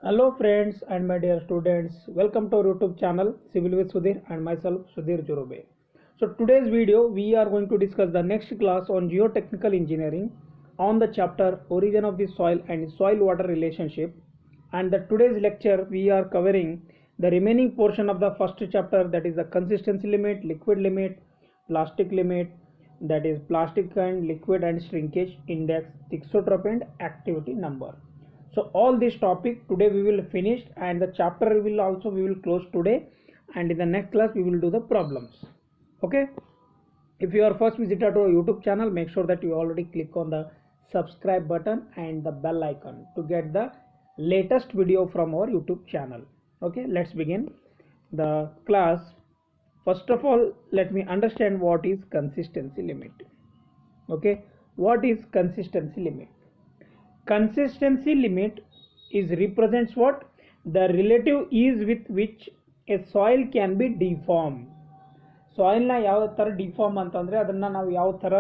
Hello friends and my dear students, welcome to our YouTube channel Civil with Sudhir and myself Sudhir Jurube. So today's video we are going to discuss the next class on Geo Technical Engineering on the chapter Origin of the Soil and Soil Water Relationship, and the today's lecture we are covering the remaining portion of the first chapter, that is the consistency limit, liquid limit, plastic limit, that is plastic and liquid and shrinkage index, Thixotropy and activity number. So all this topic today we will finish, and the chapter will also we will close today, and in the next class we will do the problems. Okay, if you are first visitor to our YouTube channel, make sure that you already click on the subscribe button and the bell icon to get the latest video from our YouTube channel. Okay, let's begin the class. First of all, let me understand what is consistency limit. Okay, what is consistency limit? Consistency limit is represents what? The relative ease with which a soil can be deformed. Soil ನ ಯಾವ ಥರ deform ಅಂತಂದರೆ ಅದನ್ನು ನಾವು ಯಾವ ಥರ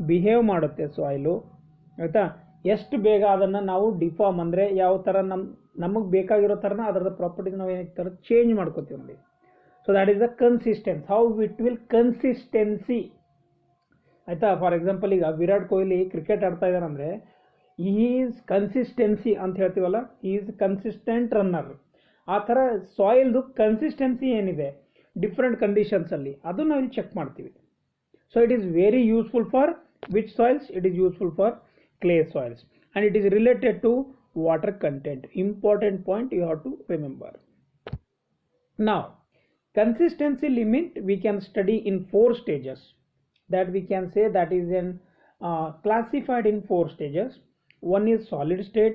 behave ಮಾಡುತ್ತೆ soil, ಆಯಿತಾ, ಎಷ್ಟು ಬೇಗ ಅದನ್ನು ನಾವು ಡಿಫಾರ್ಮ್ ಅಂದರೆ ಯಾವ ಥರ ನಮಗೆ ಬೇಕಾಗಿರೋ ಥರನ ಅದರದ ಪ್ರಾಪರ್ಟೀಸ್ ನಾವು ಏನು ಥರ ಚೇಂಜ್ ಮಾಡ್ಕೋತೀವಿ ನೋಡಿ. So that is the consistence, how it will consistency, ಆಯಿತಾ. ಫಾರ್ ಎಕ್ಸಾಂಪಲ್ ಈಗ ವಿರಾಟ್ ಕೊಹ್ಲಿ ಕ್ರಿಕೆಟ್ ಆಡ್ತಾ ಇದ್ದಾರೆ ಅಂದರೆ ಈಸ್ ಕನ್ಸಿಸ್ಟೆನ್ಸಿ ಅಂತ ಹೇಳ್ತೀವಲ್ಲ, ಈಸ್ ಕನ್ಸಿಸ್ಟೆಂಟ್ ರನ್ನರ್. ಆ ಥರ ಸಾಯಿಲ್ದು ಕನ್ಸಿಸ್ಟೆನ್ಸಿ ಏನಿದೆ ಡಿಫ್ರೆಂಟ್ ಕಂಡೀಷನ್ಸಲ್ಲಿ ಅದು ನಾವು ಇಲ್ಲಿ ಚೆಕ್ ಮಾಡ್ತೀವಿ. So it is very useful for which soils? It is useful for clay soils and it is related to water content. Important point you have to remember. Now, consistency limit we can study in 4 stages, that we can say that is in classified in 4 stages. One is solid state,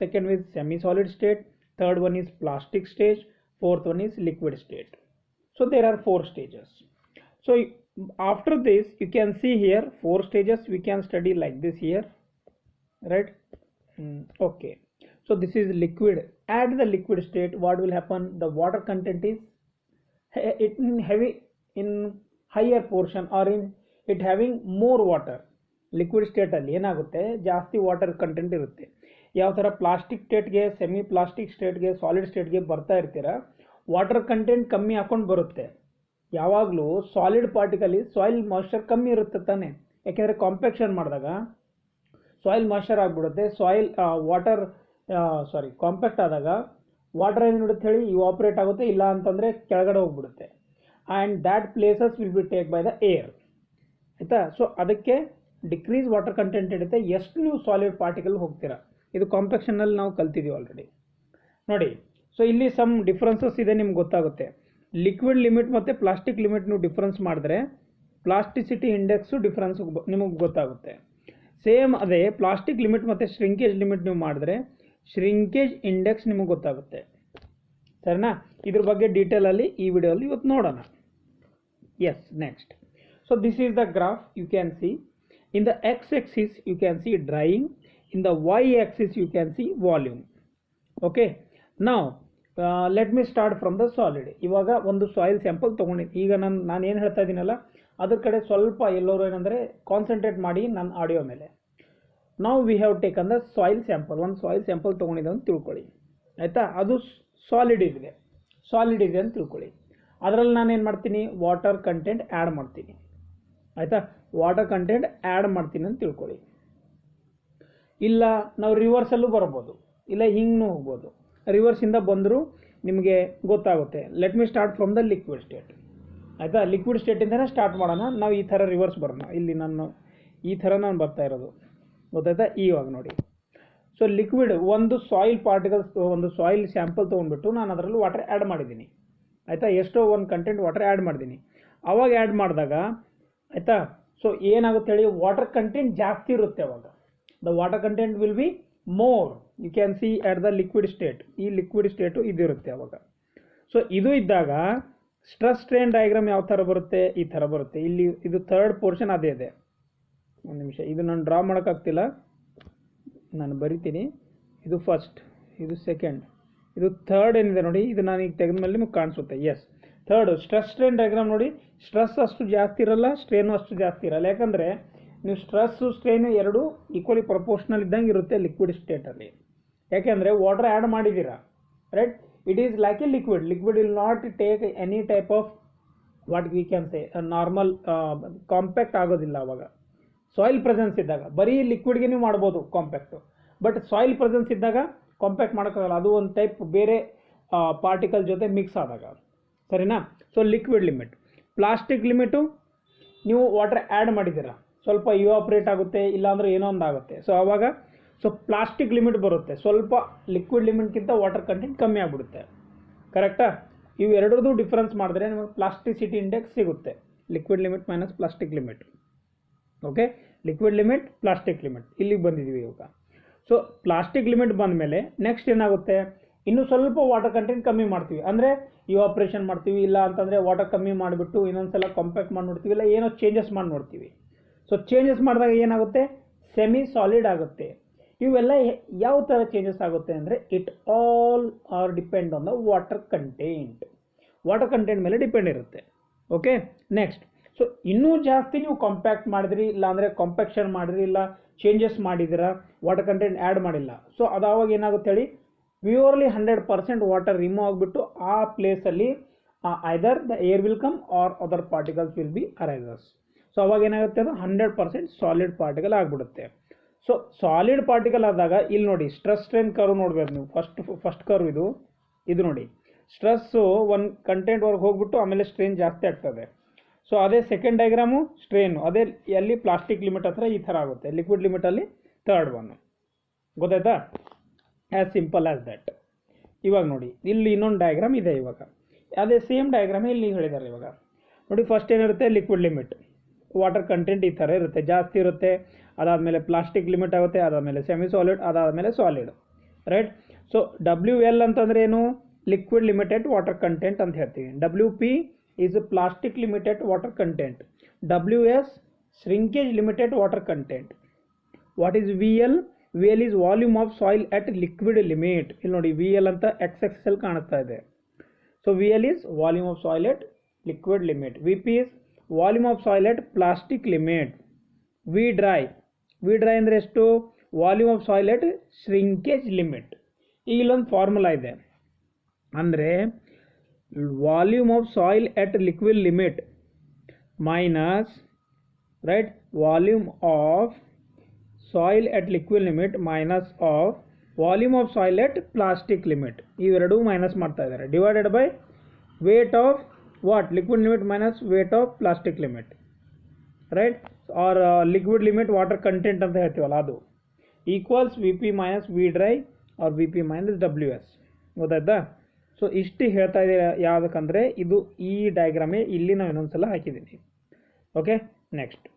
second is semi-solid state, third one is plastic stage, fourth one is liquid state. So there are 4 stages. So after this you can see here 4 stages we can study like this here, right? Okay, so this is liquid. At the liquid state what will happen? The water content is in heavy, in higher portion, or in it having more water. Liquid ಸ್ಟೇಟಲ್ಲಿ ಏನಾಗುತ್ತೆ, ಜಾಸ್ತಿ water content ಇರುತ್ತೆ. ಯಾವ ಥರ plastic ಸ್ಟೇಟ್ಗೆ, semi plastic ಸ್ಟೇಟ್ಗೆ, solid ಸ್ಟೇಟ್ಗೆ ಬರ್ತಾ ಇರ್ತೀರ, ವಾಟರ್ ಕಂಟೆಂಟ್ ಕಮ್ಮಿ ಹಾಕೊಂಡು ಬರುತ್ತೆ. ಯಾವಾಗಲೂ ಸಾಲಿಡ್ ಪಾರ್ಟಿಕಲಿ ಸಾಯಿಲ್ ಮಾಯ್ಶ್ಚರ್ ಕಮ್ಮಿ ಇರುತ್ತೆ ತಾನೆ, ಯಾಕೆಂದರೆ ಕಾಂಪ್ಯಾಕ್ಷನ್ ಮಾಡಿದಾಗ ಸಾಯಿಲ್ ಮಾಯ್ಶ್ಚರ್ ಆಗಿಬಿಡುತ್ತೆ. ಸಾಯಿಲ್ ಕಾಂಪ್ಯಾಕ್ಟ್ ಆದಾಗ ವಾಟರ್ ಏನು ಬಿಡುತ್ತೆ ಹೇಳಿ, ಇವಾಪರೇಟ್ ಆಗುತ್ತೆ, ಇಲ್ಲ ಅಂತಂದರೆ ಕೆಳಗಡೆ ಹೋಗ್ಬಿಡುತ್ತೆ. And that places will be take by the air, ಆಯಿತಾ. ಸೊ ಅದಕ್ಕೆ ಡಿಕ್ರೀಸ್ ವಾಟರ್ ಕಂಟೆಂಟ್ ಇರುತ್ತೆ ಎಷ್ಟು ನೀವು ಸಾಲಿಡ್ ಪಾರ್ಟಿಕಲ್ ಹೋಗ್ತೀರಾ. ಇದು ಕಾಂಪ್ಯಾಕ್ಷನಲ್ಲಿ ನಾವು ಕಲ್ತಿದ್ದೀವಿ ಆಲ್ರೆಡಿ ನೋಡಿ. ಸೊ ಇಲ್ಲಿ ಸಮ್ ಡಿಫ್ರೆನ್ಸಸ್ ಇದೆ, ನಿಮ್ಗೆ ಗೊತ್ತಾಗುತ್ತೆ. ಲಿಕ್ವಿಡ್ ಲಿಮಿಟ್ ಮತ್ತು ಪ್ಲಾಸ್ಟಿಕ್ ಲಿಮಿಟ್ ನೀವು ಡಿಫ್ರೆನ್ಸ್ ಮಾಡಿದ್ರೆ ಪ್ಲಾಸ್ಟಿಸಿಟಿ ಇಂಡೆಕ್ಸು ಡಿಫ್ರೆನ್ಸ್ ನಿಮಗೆ ಗೊತ್ತಾಗುತ್ತೆ. ಸೇಮ್ ಅದೇ ಪ್ಲಾಸ್ಟಿಕ್ ಲಿಮಿಟ್ ಮತ್ತು ಶ್ರಿಂಕೇಜ್ ಲಿಮಿಟ್ ನೀವು ಮಾಡಿದ್ರೆ ಶ್ರಿಂಕೇಜ್ ಇಂಡೆಕ್ಸ್ ನಿಮಗೆ ಗೊತ್ತಾಗುತ್ತೆ, ಸರಿನಾ. ಇದ್ರ ಬಗ್ಗೆ ಡೀಟೇಲಲ್ಲಿ ಈ ವಿಡಿಯೋಲ್ಲಿ ಇವತ್ತು ನೋಡೋಣ. Yes, next. So this is the graph you can see. In the x-axis you can see drying, in the y-axis you can see volume. Okay, now let me start from the solid. ಇವಾಗ ಒಂದು soil sample ತೊಗೊಂಡಿದ್ದೀನಿ. ಈಗ ನಾನು ಏನು ಹೇಳ್ತಾ ಇದ್ದೀನಲ್ಲ ಅದ್ರ ಕಡೆ ಸ್ವಲ್ಪ ಎಲ್ಲರೂ ಏನಂದರೆ ಕಾನ್ಸಂಟ್ರೇಟ್ ಮಾಡಿ ನನ್ನ ಆಡಿಯೋ ಮೇಲೆ. ನಾವು we have taken the soil sample. ಒಂದು ಸಾಯಿಲ್ ಸ್ಯಾಂಪಲ್ ತೊಗೊಂಡಿದ್ದೆ ಅಂತ ತಿಳ್ಕೊಳ್ಳಿ, ಆಯಿತಾ. ಅದು ಸಾಲಿಡ್ ಇದೆ ಅಂತ ತಿಳ್ಕೊಳ್ಳಿ. ಅದರಲ್ಲಿ ನಾನು ಏನು ಮಾಡ್ತೀನಿ, ವಾಟರ್ ಕಂಟೆಂಟ್ ಆ್ಯಡ್ ಮಾಡ್ತೀನಿ, ಆಯಿತಾ. ವಾಟರ್ ಕಂಟೆಂಟ್ ಆ್ಯಡ್ ಮಾಡ್ತೀನಿ ಅಂತ ತಿಳ್ಕೊಳ್ಳಿ. ಇಲ್ಲ ನಾವು ರಿವರ್ಸಲ್ಲೂ ಬರ್ಬೋದು, ಇಲ್ಲ ಹಿಂಗೂ ಹೋಗ್ಬೋದು. ರಿವರ್ಸಿಂದ ಬಂದರೂ ನಿಮಗೆ ಗೊತ್ತಾಗುತ್ತೆ. Let me start from the liquid state, ಆಯಿತಾ. ಲಿಕ್ವಿಡ್ ಸ್ಟೇಟಿಂದನೇ ಸ್ಟಾರ್ಟ್ ಮಾಡೋಣ. ನಾವು ಈ ಥರ ರಿವರ್ಸ್ ಬರೋಣ. ಇಲ್ಲಿ ನಾನು ಈ ಥರ ನಾನು ಬರ್ತಾ ಇರೋದು ಗೊತ್ತಾಯ್ತಾ. ಇವಾಗ ನೋಡಿ, ಸೊ ಲಿಕ್ವಿಡ್ ಒಂದು ಸಾಯಿಲ್ ಪಾರ್ಟಿಕಲ್ಸ್, ಒಂದು ಸಾಯಿಲ್ ಸ್ಯಾಂಪಲ್ ತೊಗೊಂಡ್ಬಿಟ್ಟು ನಾನು ಅದರಲ್ಲಿ ವಾಟರ್ ಆ್ಯಡ್ ಮಾಡಿದ್ದೀನಿ, ಆಯಿತಾ. ಎಷ್ಟೋ ಒಂದು ಕಂಟೆಂಟ್ ವಾಟರ್ ಆ್ಯಡ್ ಮಾಡಿದ್ದೀನಿ. ಅವಾಗ ಆ್ಯಡ್ ಮಾಡಿದಾಗ ಆಯಿತಾ, ಸೊ ಏನಾಗುತ್ತೆ ಹೇಳಿ, ವಾಟರ್ ಕಂಟೆಂಟ್ ಜಾಸ್ತಿ ಇರುತ್ತೆ. ಅವಾಗ the water content will be more. You can see at the liquid state. ಈ ಲಿಕ್ವಿಡ್ ಸ್ಟೇಟು ಇದಿರುತ್ತೆ ಅವಾಗ. ಸೊ ಇದು ಇದ್ದಾಗ ಸ್ಟ್ರೆಸ್ ಸ್ಟ್ರೇನ್ ಡಯಾಗ್ರಾಮ್ ಯಾವ ಥರ ಬರುತ್ತೆ, ಈ ಥರ ಬರುತ್ತೆ. ಇಲ್ಲಿ ಇದು ಥರ್ಡ್ ಪೋರ್ಷನ್ ಅದೇ ಇದೆ. ಒಂದು ನಿಮಿಷ, ಇದು ನಾನು ಡ್ರಾ ಮಾಡೋಕ್ಕಾಗ್ತಿಲ್ಲ, ನಾನು ಬರಿತೀನಿ. ಇದು ಫಸ್ಟ್, ಇದು ಸೆಕೆಂಡ್, ಇದು ಥರ್ಡ್ ಏನಿದೆ ನೋಡಿ, ಇದು ನಾನು ಈಗ ತೆಗೆದ ಮೇಲೆ ನಿಮಗೆ ಕಾಣಿಸುತ್ತೆ. Yes, third stress strain diagram ನೋಡಿ. ಸ್ಟ್ರೆಸ್ ಅಷ್ಟು ಜಾಸ್ತಿ ಇರಲ್ಲ, ಸ್ಟ್ರೇನು ಅಷ್ಟು ಜಾಸ್ತಿ ಇರಲ್ಲ. ಯಾಕಂದರೆ ನೀವು ಸ್ಟ್ರೆಸ್ಸು ಸ್ಟ್ರೇನು ಎರಡೂ ಈಕ್ವಲಿ ಪ್ರಪೋರ್ಷನಲ್ ಇದ್ದಂಗೆ ಇರುತ್ತೆ ಲಿಕ್ವಿಡ್ ಸ್ಟೇಟಲ್ಲಿ. ಯಾಕೆಂದರೆ ವಾಟರ್ ಆ್ಯಡ್ ಮಾಡಿದ್ದೀರಾ, right? It is like a liquid. Liquid will not take any type of what we can say a normal compact ಆಗೋದಿಲ್ಲ. ಅವಾಗ ಸಾಯಿಲ್ ಪ್ರೆಸೆನ್ಸ್ ಇದ್ದಾಗ ಬರೀ ಲಿಕ್ವಿಡ್ಗೆ ನೀವು ಮಾಡ್ಬೋದು ಕಾಂಪ್ಯಾಕ್ಟ್, ಬಟ್ ಸಾಯಿಲ್ ಪ್ರೆಸೆನ್ಸ್ ಇದ್ದಾಗ ಕಾಂಪ್ಯಾಕ್ಟ್ ಮಾಡೋಕ್ಕಾಗಲ್ಲ, ಅದು ಒಂದು ಟೈಪ್ ಬೇರೆ ಪಾರ್ಟಿಕಲ್ ಜೊತೆ ಮಿಕ್ಸ್ ಆದಾಗ, ಸರಿನಾ? So liquid limit. Plastic limit ನೀವು ವಾಟರ್ ಆ್ಯಡ್ ಮಾಡಿದ್ದೀರಾ, ಸ್ವಲ್ಪ ಇವಾಪ್ರೇಟ್ ಆಗುತ್ತೆ, ಇಲ್ಲಾಂದ್ರೆ ಏನೋ ಒಂದು ಆಗುತ್ತೆ. ಸೊ ಆವಾಗ ಪ್ಲಾಸ್ಟಿಕ್ ಲಿಮಿಟ್ ಬರುತ್ತೆ, ಸ್ವಲ್ಪ ಲಿಕ್ವಿಡ್ ಲಿಮಿಟ್ಗಿಂತ ವಾಟರ್ ಕಂಟೆಂಟ್ ಕಮ್ಮಿ ಆಗಿಬಿಡುತ್ತೆ, ಕರೆಕ್ಟಾ? ಇವು ಎರಡರದ್ದು ಡಿಫ್ರೆನ್ಸ್ ಮಾಡಿದ್ರೆ ನಿಮಗೆ ಪ್ಲಾಸ್ಟಿಸಿಟಿ ಇಂಡೆಕ್ಸ್ ಸಿಗುತ್ತೆ. Liquid limit minus plastic limit. Okay, liquid limit, plastic limit, ಇಲ್ಲಿಗೆ ಬಂದಿದ್ದೀವಿ ಇವಾಗ. ಸೊ ಪ್ಲಾಸ್ಟಿಕ್ ಲಿಮಿಟ್ ಬಂದ ಮೇಲೆ ನೆಕ್ಸ್ಟ್ ಏನಾಗುತ್ತೆ, ಇನ್ನೂ ಸ್ವಲ್ಪ ವಾಟರ್ ಕಂಟೆಂಟ್ ಕಮ್ಮಿ ಮಾಡ್ತೀವಿ, ಅಂದರೆ ಇವಾಪ್ರೇಷನ್ ಮಾಡ್ತೀವಿ, ಇಲ್ಲ ಅಂತಂದರೆ ವಾಟರ್ ಕಮ್ಮಿ ಮಾಡಿಬಿಟ್ಟು ಇನ್ನೊಂದ್ಸಲ ಕಾಂಪ್ಯಾಕ್ಟ್ ಮಾಡಿ ನೋಡ್ತೀವಿ, ಇಲ್ಲ ಏನೋ ಚೇಂಜಸ್ ಮಾಡಿ ನೋಡ್ತೀವಿ. ಸೊ ಚೇಂಜಸ್ ಮಾಡಿದಾಗ ಏನಾಗುತ್ತೆ, ಸೆಮಿ ಸಾಲಿಡ್ ಆಗುತ್ತೆ. ಇವೆಲ್ಲ ಯಾವ ಥರ ಚೇಂಜಸ್ ಆಗುತ್ತೆ ಅಂದರೆ it all are depend on the water content. Water content ಮೇಲೆ ಡಿಪೆಂಡ್ ಇರುತ್ತೆ. Okay, next. ಸೊ ಇನ್ನೂ ಜಾಸ್ತಿ ನೀವು ಕಾಂಪ್ಯಾಕ್ಟ್ ಮಾಡಿದ್ರಿ, ಇಲ್ಲ ಅಂದರೆ ಕಾಂಪ್ಯಾಕ್ಷನ್ ಮಾಡಿದ್ರಿ, ಇಲ್ಲ ಚೇಂಜಸ್ ಮಾಡಿದಿರ, ವಾಟರ್ ಕಂಟೆಂಟ್ ಆ್ಯಡ್ ಮಾಡಿಲ್ಲ, ಸೊ ಅದಾವಾಗ ಏನಾಗುತ್ತೆ ಹೇಳಿ, ಪ್ಯೂರ್ಲಿ 100% ವಾಟರ್ ರಿಮೂವ್ ಆಗಿಬಿಟ್ಟು ಆ ಪ್ಲೇಸಲ್ಲಿ either the air will come or other particles will be arises. So ಅವಾಗ ಏನಾಗುತ್ತೆ, ಅದು 100% ಸಾಲಿಡ್ ಪಾರ್ಟಿಕಲ್ ಆಗಿಬಿಡುತ್ತೆ. ಸೊ ಸಾಲಿಡ್ ಪಾರ್ಟಿಕಲ್ ಆದಾಗ ಇಲ್ಲಿ ನೋಡಿ ಸ್ಟ್ರೆಸ್ ಸ್ಟ್ರೇನ್ ಕರ್ವ್ ನೋಡ್ಬೇಕು ನೀವು. ಫಸ್ಟ್ ಕರ್ವ್ ಇದು ನೋಡಿ, ಸ್ಟ್ರೆಸ್ಸು ಒಂದು ಕಂಟೆಂಟ್ವರೆಗೆ ಹೋಗ್ಬಿಟ್ಟು ಆಮೇಲೆ ಸ್ಟ್ರೇನ್ ಜಾಸ್ತಿ ಆಗ್ತದೆ. ಸೊ ಅದೇ ಸೆಕೆಂಡ್ ಡಯಾಗ್ರಾಮು ಸ್ಟ್ರೇನು, ಅದೇ ಎಲ್ಲಿ ಪ್ಲಾಸ್ಟಿಕ್ ಲಿಮಿಟ್ ಹತ್ರ ಈ ಥರ ಆಗುತ್ತೆ, ಲಿಕ್ವಿಡ್ ಲಿಮಿಟಲ್ಲಿ ಥರ್ಡ್ ಒನ್. ಗೊತ್ತಾಯ್ತಾ? As simple as that. ಇವಾಗ ನೋಡಿ ಇಲ್ಲಿ ಇನ್ನೊಂದು ಡಯಾಗ್ರಾಮ್ ಇದೆ. ಇವಾಗ ಅದೇ ಸೇಮ್ ಡಯಾಗ್ರಾಮ್ ಇಲ್ಲಿ ಹೇಳಿದ್ದಾರೆ. ಇವಾಗ ನೋಡಿ, ಫಸ್ಟ್ ಏನಿರುತ್ತೆ, ಲಿಕ್ವಿಡ್ ಲಿಮಿಟ್, ವಾಟರ್ ಕಂಟೆಂಟ್ ಈ ಥರ ಇರುತ್ತೆ, ಜಾಸ್ತಿ ಇರುತ್ತೆ. ಅದಾದಮೇಲೆ ಪ್ಲಾಸ್ಟಿಕ್ ಲಿಮಿಟ್ ಆಗುತ್ತೆ, ಅದಾದಮೇಲೆ ಸೆಮಿ ಸಾಲಿಡ್, ಅದಾದಮೇಲೆ ಸಾಲಿಡ್, ರೈಟ್? ಸೊ WL ಅಂತಂದ್ರೆ ಏನು, ಲಿಕ್ವಿಡ್ ಲಿಮಿಟೆಡ್ ವಾಟರ್ ಕಂಟೆಂಟ್ ಅಂತ ಹೇಳ್ತೀವಿ. WP is plastic limited water content. WS shrinkage limited water content. What is VL? VL is volume of soil at liquid limit. ಇಲ್ಲಿ ನೋಡಿ VL ಅಂತ XXL ಕಾಣಿಸ್ತಾ ಇದೆ. So VL is volume of soil at liquid limit. VP is volume of soil at plastic limit. V dry ಅಂದ್ರೆ ಎಷ್ಟು, volume of soil at shrinkage limit. ಈಗ ಇಲ್ಲೊಂದು formula ಇದೆ, ಅಂದರೆ volume of soil at liquid limit minus, right, volume of soil at liquid limit minus of volume of soil at plastic limit. ಇವೆರಡೂ minus ಮಾಡ್ತಾ ಇದ್ದಾರೆ, divided by weight of what, liquid limit minus weight of plastic limit, right? Or liquid limit water content ಅಂತ ಹೇಳ್ತೀವಲ್ಲ, ಅದು equals VP minus V dry or VP minus WS. ಗೊತ್ತಾಯ್ತಾ? So ಇಷ್ಟು ಹೇಳ್ತಾ ಇದ್ದೀರಾ ಯಾವುದಕ್ಕಂದರೆ ಇದು ಈ ಡಯಾಗ್ರಾಮೇ ಇಲ್ಲಿ ನಾವು ಇನ್ನೊಂದ್ಸಲ ಹಾಕಿದ್ದೀನಿ. ಓಕೆ, ನೆಕ್ಸ್ಟ್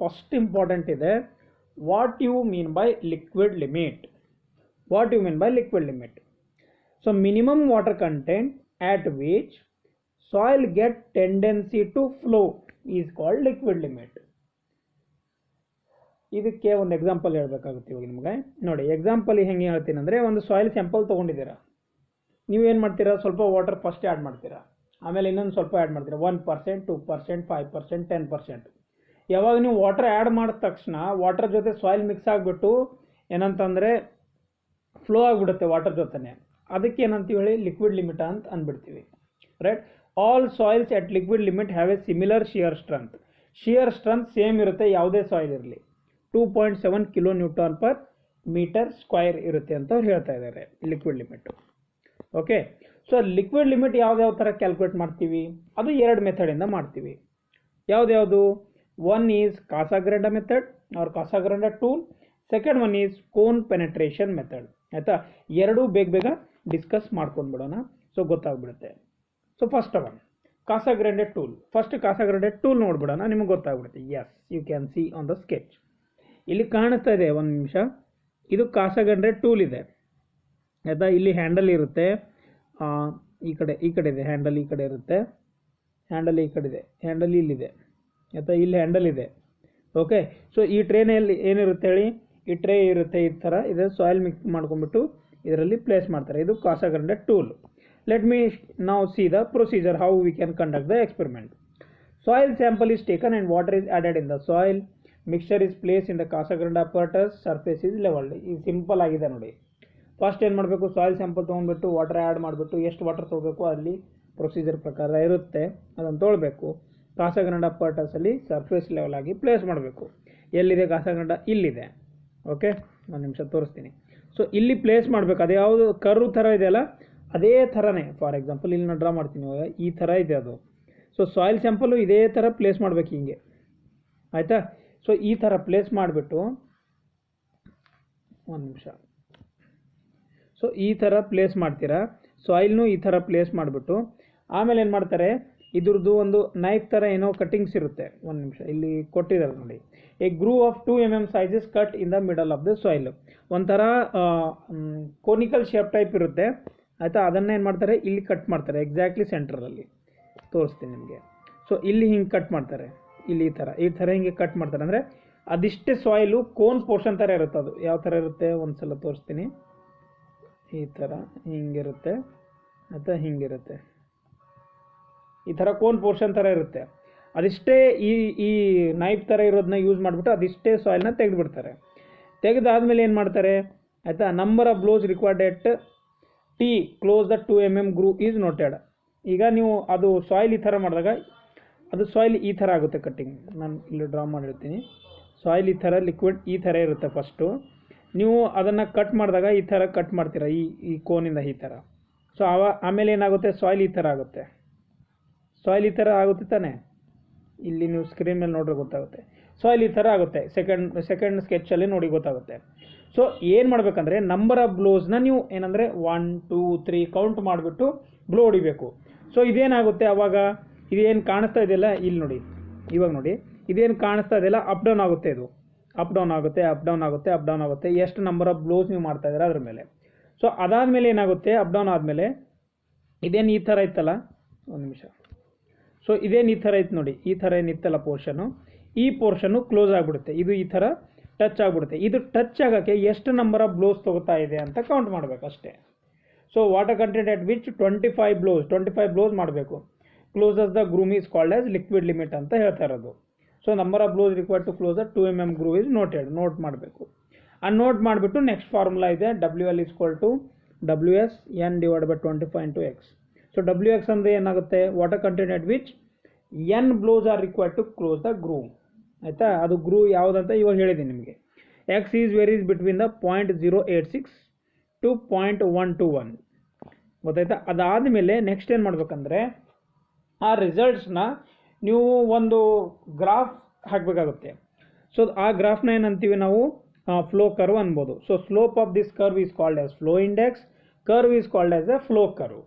ಫಸ್ಟ್ ಇಂಪಾರ್ಟೆಂಟ್ ಇದೆ, what you mean by liquid limit. So minimum water content at which soil get tendency to flow is called liquid limit. ಇದಕ್ಕೆ ಒಂದು ಎಕ್ಸಾಂಪಲ್ ಹೇಳ್ಬೇಕಾಗುತ್ತೆ ಇವಾಗ ನಿಮಗೆ. ನೋಡಿ ಎಕ್ಸಾಂಪಲ್ ಹೆಂಗೆ ಹೇಳ್ತೀನಿ ಅಂದರೆ, ಒಂದು ಸಾಯಿಲ್ ಸ್ಯಾಂಪಲ್ ತೊಗೊಂಡಿದ್ದೀರಾ, ನೀವೇನು ಮಾಡ್ತೀರಾ, ಸ್ವಲ್ಪ ವಾಟರ್ ಫಸ್ಟ್ ಆ್ಯಡ್ ಮಾಡ್ತೀರಾ, ಆಮೇಲೆ ಇನ್ನೊಂದು ಸ್ವಲ್ಪ ಆ್ಯಡ್ ಮಾಡ್ತೀರಾ, 1%, 2%, 5%, 10%. ಯಾವಾಗ ನೀವು ವಾಟರ್ ಆ್ಯಡ್ ಮಾಡಿದ ತಕ್ಷಣ ವಾಟರ್ ಜೊತೆ ಸಾಯಿಲ್ ಮಿಕ್ಸ್ ಆಗಿಬಿಟ್ಟು ಏನಂತಂದರೆ ಫ್ಲೋ ಆಗಿಬಿಡುತ್ತೆ ವಾಟರ್ ಜೊತೆನೆ, ಅದಕ್ಕೆ ಏನಂತೀವಿ ಹೇಳಿ, ಲಿಕ್ವಿಡ್ ಲಿಮಿಟ್ ಅಂತ ಅಂದ್ಬಿಡ್ತೀವಿ, right? All soils at liquid limit have a similar shear strength. Shear strength same ಇರುತ್ತೆ ಯಾವುದೇ ಸಾಯಿಲ್ ಇರಲಿ, 2.7 kN/m² ಇರುತ್ತೆ ಅಂತ ಅವ್ರು ಹೇಳ್ತಾ ಇದ್ದಾರೆ liquid limit. Okay, so liquid limit ಯಾವ್ದಾವ ಥರ ಕ್ಯಾಲ್ಕುಲೇಟ್ ಮಾಡ್ತೀವಿ, ಅದು ಎರಡು ಮೆಥಡಿಂದ ಮಾಡ್ತೀವಿ. ಯಾವ್ದು, one is Casagrande method or Casagrande tool, second one is cone penetration method. ಆಯಿತಾ? ಎರಡೂ ಬೇಗ ಡಿಸ್ಕಸ್ ಮಾಡ್ಕೊಂಡ್ಬಿಡೋಣ, ಸೊ ಗೊತ್ತಾಗ್ಬಿಡುತ್ತೆ. So first one Casagrande tool. First Casagrande tool ನೋಡ್ಬಿಡೋಣ, ನಿಮಗೆ ಗೊತ್ತಾಗ್ಬಿಡುತ್ತೆ. Yes, you can see on the sketch. ಇಲ್ಲಿ ಕಾಣಿಸ್ತಾ ಇದೆ, ಒಂದು ನಿಮಿಷ. ಇದು ಕಾಸಾಗ್ರೆಂಡೆ ಟೂಲ್ ಇದೆ, ಆಯಿತಾ? ಇಲ್ಲಿ ಹ್ಯಾಂಡಲ್ ಇರುತ್ತೆ, ಈ ಕಡೆ ಇದೆ ಹ್ಯಾಂಡಲ್, ಈ ಕಡೆ ಇರುತ್ತೆ ಹ್ಯಾಂಡಲ್, ಈ ಕಡೆ ಇದೆ ಹ್ಯಾಂಡಲ್, ಇಲ್ಲಿದೆ, ಆಯಿತಾ? ಇಲ್ಲಿ ಹ್ಯಾಂಡಲ್ ಇದೆ. ಓಕೆ, ಸೊ ಈ ಟ್ರೇನಲ್ಲಿ ಏನಿರುತ್ತೆ ಹೇಳಿ, ಈ ಟ್ರೇ ಇರುತ್ತೆ ಈ ಥರ, ಇದು ಸಾಯಿಲ್ ಮಿಕ್ಸ್ ಮಾಡ್ಕೊಂಡ್ಬಿಟ್ಟು ಇದರಲ್ಲಿ ಪ್ಲೇಸ್ ಮಾಡ್ತಾರೆ. ಇದು ಕಾಸಾಗ್ರೆಂಡೆ tool. Let me now see the procedure how we can conduct the experiment. Soil sample is taken and water is added in the soil. Mixture is placed in the Casagrande apparatus. Surface is leveled. Is simple ಆಗಿದೆ ನೋಡಿ. First ಏನು ಮಾಡಬೇಕು, soil sample ತೊಗೊಂಡ್ಬಿಟ್ಟು water add ಮಾಡಿಬಿಟ್ಟು ಎಷ್ಟು water ತೊಗೋಬೇಕು ಅಲ್ಲಿ procedure ಪ್ರಕಾರ ಇರುತ್ತೆ, ಅದನ್ನು ತೊಗೊಳ್ಬೇಕು. ಕಾಸಗನ್ನಡ ಪರ್ಟಸಲ್ಲಿ ಸರ್ಫೇಸ್ ಲೆವೆಲ್ ಆಗಿ ಪ್ಲೇಸ್ ಮಾಡಬೇಕು. ಎಲ್ಲಿದೆ ಕಾಸಗನ್ನಡ? ಇಲ್ಲಿದೆ. ಓಕೆ, ಒಂದು ನಿಮಿಷ ತೋರಿಸ್ತೀನಿ. ಸೊ ಇಲ್ಲಿ ಪ್ಲೇಸ್ ಮಾಡಬೇಕು. ಅದು ಯಾವುದು ಕರ್ವ್ ಥರ ಇದೆಯಲ್ಲ ಅದೇ ಥರನೇ. ಫಾರ್ ಎಕ್ಸಾಂಪಲ್ ಇಲ್ಲಿ ನಾನು ಡ್ರಾ ಮಾಡ್ತೀನಿ, ಇವಾಗ ಈ ಥರ ಇದೆ ಅದು. ಸೊ ಸಾಯಿಲ್ ಸ್ಯಾಂಪಲು ಇದೇ ಥರ ಪ್ಲೇಸ್ ಮಾಡಬೇಕು ಹಿಂಗೆ, ಆಯಿತಾ. ಸೊ ಈ ಥರ ಪ್ಲೇಸ್ ಮಾಡಿಬಿಟ್ಟು ಒಂದು ನಿಮಿಷ. ಸೊ ಈ ಥರ ಪ್ಲೇಸ್ ಮಾಡ್ತೀರಾ, ಸಾಯಿಲ್ನು ಈ ಥರ ಪ್ಲೇಸ್ ಮಾಡಿಬಿಟ್ಟು ಆಮೇಲೆ ಏನು ಮಾಡ್ತಾರೆ, ಇದ್ರದ್ದು ಒಂದು ನೈಫ್ ಥರ ಏನೋ ಕಟ್ಟಿಂಗ್ಸ್ ಇರುತ್ತೆ. ಒಂದು ನಿಮಿಷ, ಇಲ್ಲಿ ಕೊಟ್ಟಿದ್ದಾರೆ ನೋಡಿ. A groove of 2 mm sizes cut in the middle of the soil. ಒಂಥರ ಕೋನಿಕಲ್ ಶೇಪ್ ಟೈಪ್ ಇರುತ್ತೆ, ಆಯಿತಾ. ಅದನ್ನು ಏನು ಮಾಡ್ತಾರೆ, ಇಲ್ಲಿ ಕಟ್ ಮಾಡ್ತಾರೆ ಎಕ್ಸಾಕ್ಟ್ಲಿ ಸೆಂಟ್ರಲ್ಲಿ. ತೋರಿಸ್ತೀನಿ ನಿಮಗೆ. ಸೊ ಇಲ್ಲಿ ಹಿಂಗೆ ಕಟ್ ಮಾಡ್ತಾರೆ, ಇಲ್ಲಿ ಈ ಥರ ಹಿಂಗೆ ಕಟ್ ಮಾಡ್ತಾರೆ. ಅಂದರೆ ಅದಿಷ್ಟೇ ಸಾಯಿಲು ಕೋನ್ ಪೋರ್ಷನ್ ಥರ ಇರುತ್ತೆ. ಅದು ಯಾವ ಥರ ಇರುತ್ತೆ ಒಂದು ಸಲ ತೋರಿಸ್ತೀನಿ. ಈ ಥರ ಹಿಂಗಿರುತ್ತೆ, ಆಯಿತಾ, ಹಿಂಗಿರುತ್ತೆ. ಈ ಥರ ಕೋನ್ ಪೋರ್ಷನ್ ಥರ ಇರುತ್ತೆ. ಅದಿಷ್ಟೇ ಈ ನೈಫ್ ಥರ ಇರೋದನ್ನ ಯೂಸ್ ಮಾಡಿಬಿಟ್ಟು ಅದಿಷ್ಟೇ ಸಾಯಿಲ್ನ ತೆಗೆದುಬಿಡ್ತಾರೆ. ತೆಗೆದಾದ್ಮೇಲೆ ಏನು ಮಾಡ್ತಾರೆ, ಆಯಿತಾ. Number of blows required at T close the 2 mm groove is noted. ಈಗ ನೀವು ಅದು ಸಾಯಿಲ್ ಈ ಥರ ಮಾಡಿದಾಗ ಅದು ಸಾಯಿಲ್ ಈ ಥರ ಆಗುತ್ತೆ ಕಟ್ಟಿಂಗ್. ನಾನು ಇಲ್ಲಿ ಡ್ರಾ ಮಾಡಿರ್ತೀನಿ. ಸಾಯಿಲ್ ಈ ಥರ ಲಿಕ್ವಿಡ್ ಈ ಥರ ಇರುತ್ತೆ ಫಸ್ಟು. ನೀವು ಅದನ್ನು ಕಟ್ ಮಾಡಿದಾಗ ಈ ಥರ ಕಟ್ ಮಾಡ್ತೀರಾ, ಈ ಕೋನಿಂದ ಈ ಥರ. ಸೊ ಆಮೇಲೆ ಏನಾಗುತ್ತೆ, ಸಾಯಿಲ್ ಈ ಥರ ಆಗುತ್ತೆ. ಸಾಯಿಲ್ ಈ ಥರ ಆಗುತ್ತೆ ತಾನೇ, ಇಲ್ಲಿ ನೀವು ಸ್ಕ್ರೀನ್ ಮೇಲೆ ನೋಡ್ರೆ ಗೊತ್ತಾಗುತ್ತೆ. ಸಾಯಿಲ್ ಈ ಥರ ಆಗುತ್ತೆ. ಸೆಕೆಂಡ್ ಸ್ಕೆಚಲ್ಲಿ ನೋಡಿ ಗೊತ್ತಾಗುತ್ತೆ. ಸೊ ಏನು ಮಾಡಬೇಕಂದ್ರೆ ನಂಬರ್ ಆಫ್ ಬ್ಲೋಸ್ನ ನೀವು ಏನಂದರೆ 1 2 3 ಕೌಂಟ್ ಮಾಡಿಬಿಟ್ಟು ಬ್ಲೋ ಹೊಡಿಬೇಕು. ಸೊ ಇದೇನಾಗುತ್ತೆ ಆವಾಗ, ಇದೇನು ಕಾಣಿಸ್ತಾ ಇದೆಯಲ್ಲ ಇಲ್ಲಿ ನೋಡಿ, ಇವಾಗ ನೋಡಿ ಇದೇನು ಕಾಣಿಸ್ತಾ ಇದೆಯಲ್ಲ ಅಪ್ ಡೌನ್ ಆಗುತ್ತೆ. ಇದು ಅಪ್ ಡೌನ್ ಆಗುತ್ತೆ, ಅಪ್ ಡೌನ್ ಆಗುತ್ತೆ, ಅಪ್ ಡೌನ್ ಆಗುತ್ತೆ. ಎಷ್ಟು ನಂಬರ್ ಆಫ್ ಬ್ಲೋಸ್ ನೀವು ಮಾಡ್ತಾ ಇದ್ದೀರಾ ಅದ್ರ ಮೇಲೆ. ಸೊ ಅದಾದಮೇಲೆ ಏನಾಗುತ್ತೆ, ಅಪ್ ಡೌನ್ ಆದಮೇಲೆ ಇದೇನು ಈ ಥರ ಇತ್ತಲ್ಲ, ಒಂದು ನಿಮಿಷ. ಸೊ ಇದೇನು ಈ ಥರ ಇತ್ತು ನೋಡಿ, ಈ ಥರ ಏನಿತ್ತಲ್ಲ ಪೋರ್ಷನು, ಈ ಪೋರ್ಷನ್ನು ಕ್ಲೋಸ್ ಆಗಿಬಿಡುತ್ತೆ. ಇದು ಈ ಥರ ಟಚ್ ಆಗಿಬಿಡುತ್ತೆ. ಇದು ಟಚ್ ಆಗೋಕ್ಕೆ ಎಷ್ಟು ನಂಬರ್ ಆಫ್ ಬ್ಲೋಸ್ ತೊಗೋತಾ ಇದೆ ಅಂತ ಕೌಂಟ್ ಮಾಡಬೇಕು ಅಷ್ಟೇ. So water content at which 25 blows ಮಾಡಬೇಕು. Closes the groove is called as liquid limit ಅಂತ ಹೇಳ್ತಾ ಇರೋದು. So number of blows required to close the 2 mm groove is noted. Note ಮಾಡಬೇಕು. ಆ ನೋಟ್ ಮಾಡಿಬಿಟ್ಟು ನೆಕ್ಸ್ಟ್ ಫಾರ್ಮುಲಾ ಇದೆ, WL = WS N/25 × X. So WX ಅಂದರೆ ಏನಾಗುತ್ತೆ, water content at which N blows are required to close the groove, ಆಯಿತಾ. ಅದು groove ಯಾವುದಂತ ಇವಾಗ ಹೇಳಿದ್ದೀನಿ ನಿಮಗೆ. X is varies between the 0.086 to 0.121, ಗೊತ್ತಾಯ್ತಾ. ಅದಾದಮೇಲೆ ನೆಕ್ಸ್ಟ್ ಏನು ಮಾಡಬೇಕಂದ್ರೆ ಆ ರಿಸಲ್ಟ್ಸ್ನ ನೀವು ಒಂದು ಗ್ರಾಫ್ ಹಾಕಬೇಕಾಗುತ್ತೆ. ಸೊ ಆ ಗ್ರಾಫ್ನ ಏನಂತೀವಿ ನಾವು, ಫ್ಲೋ ಕರ್ವ್ ಅನ್ಬೋದು. So slope of this curve is called as flow index, curve is called as A flow curve,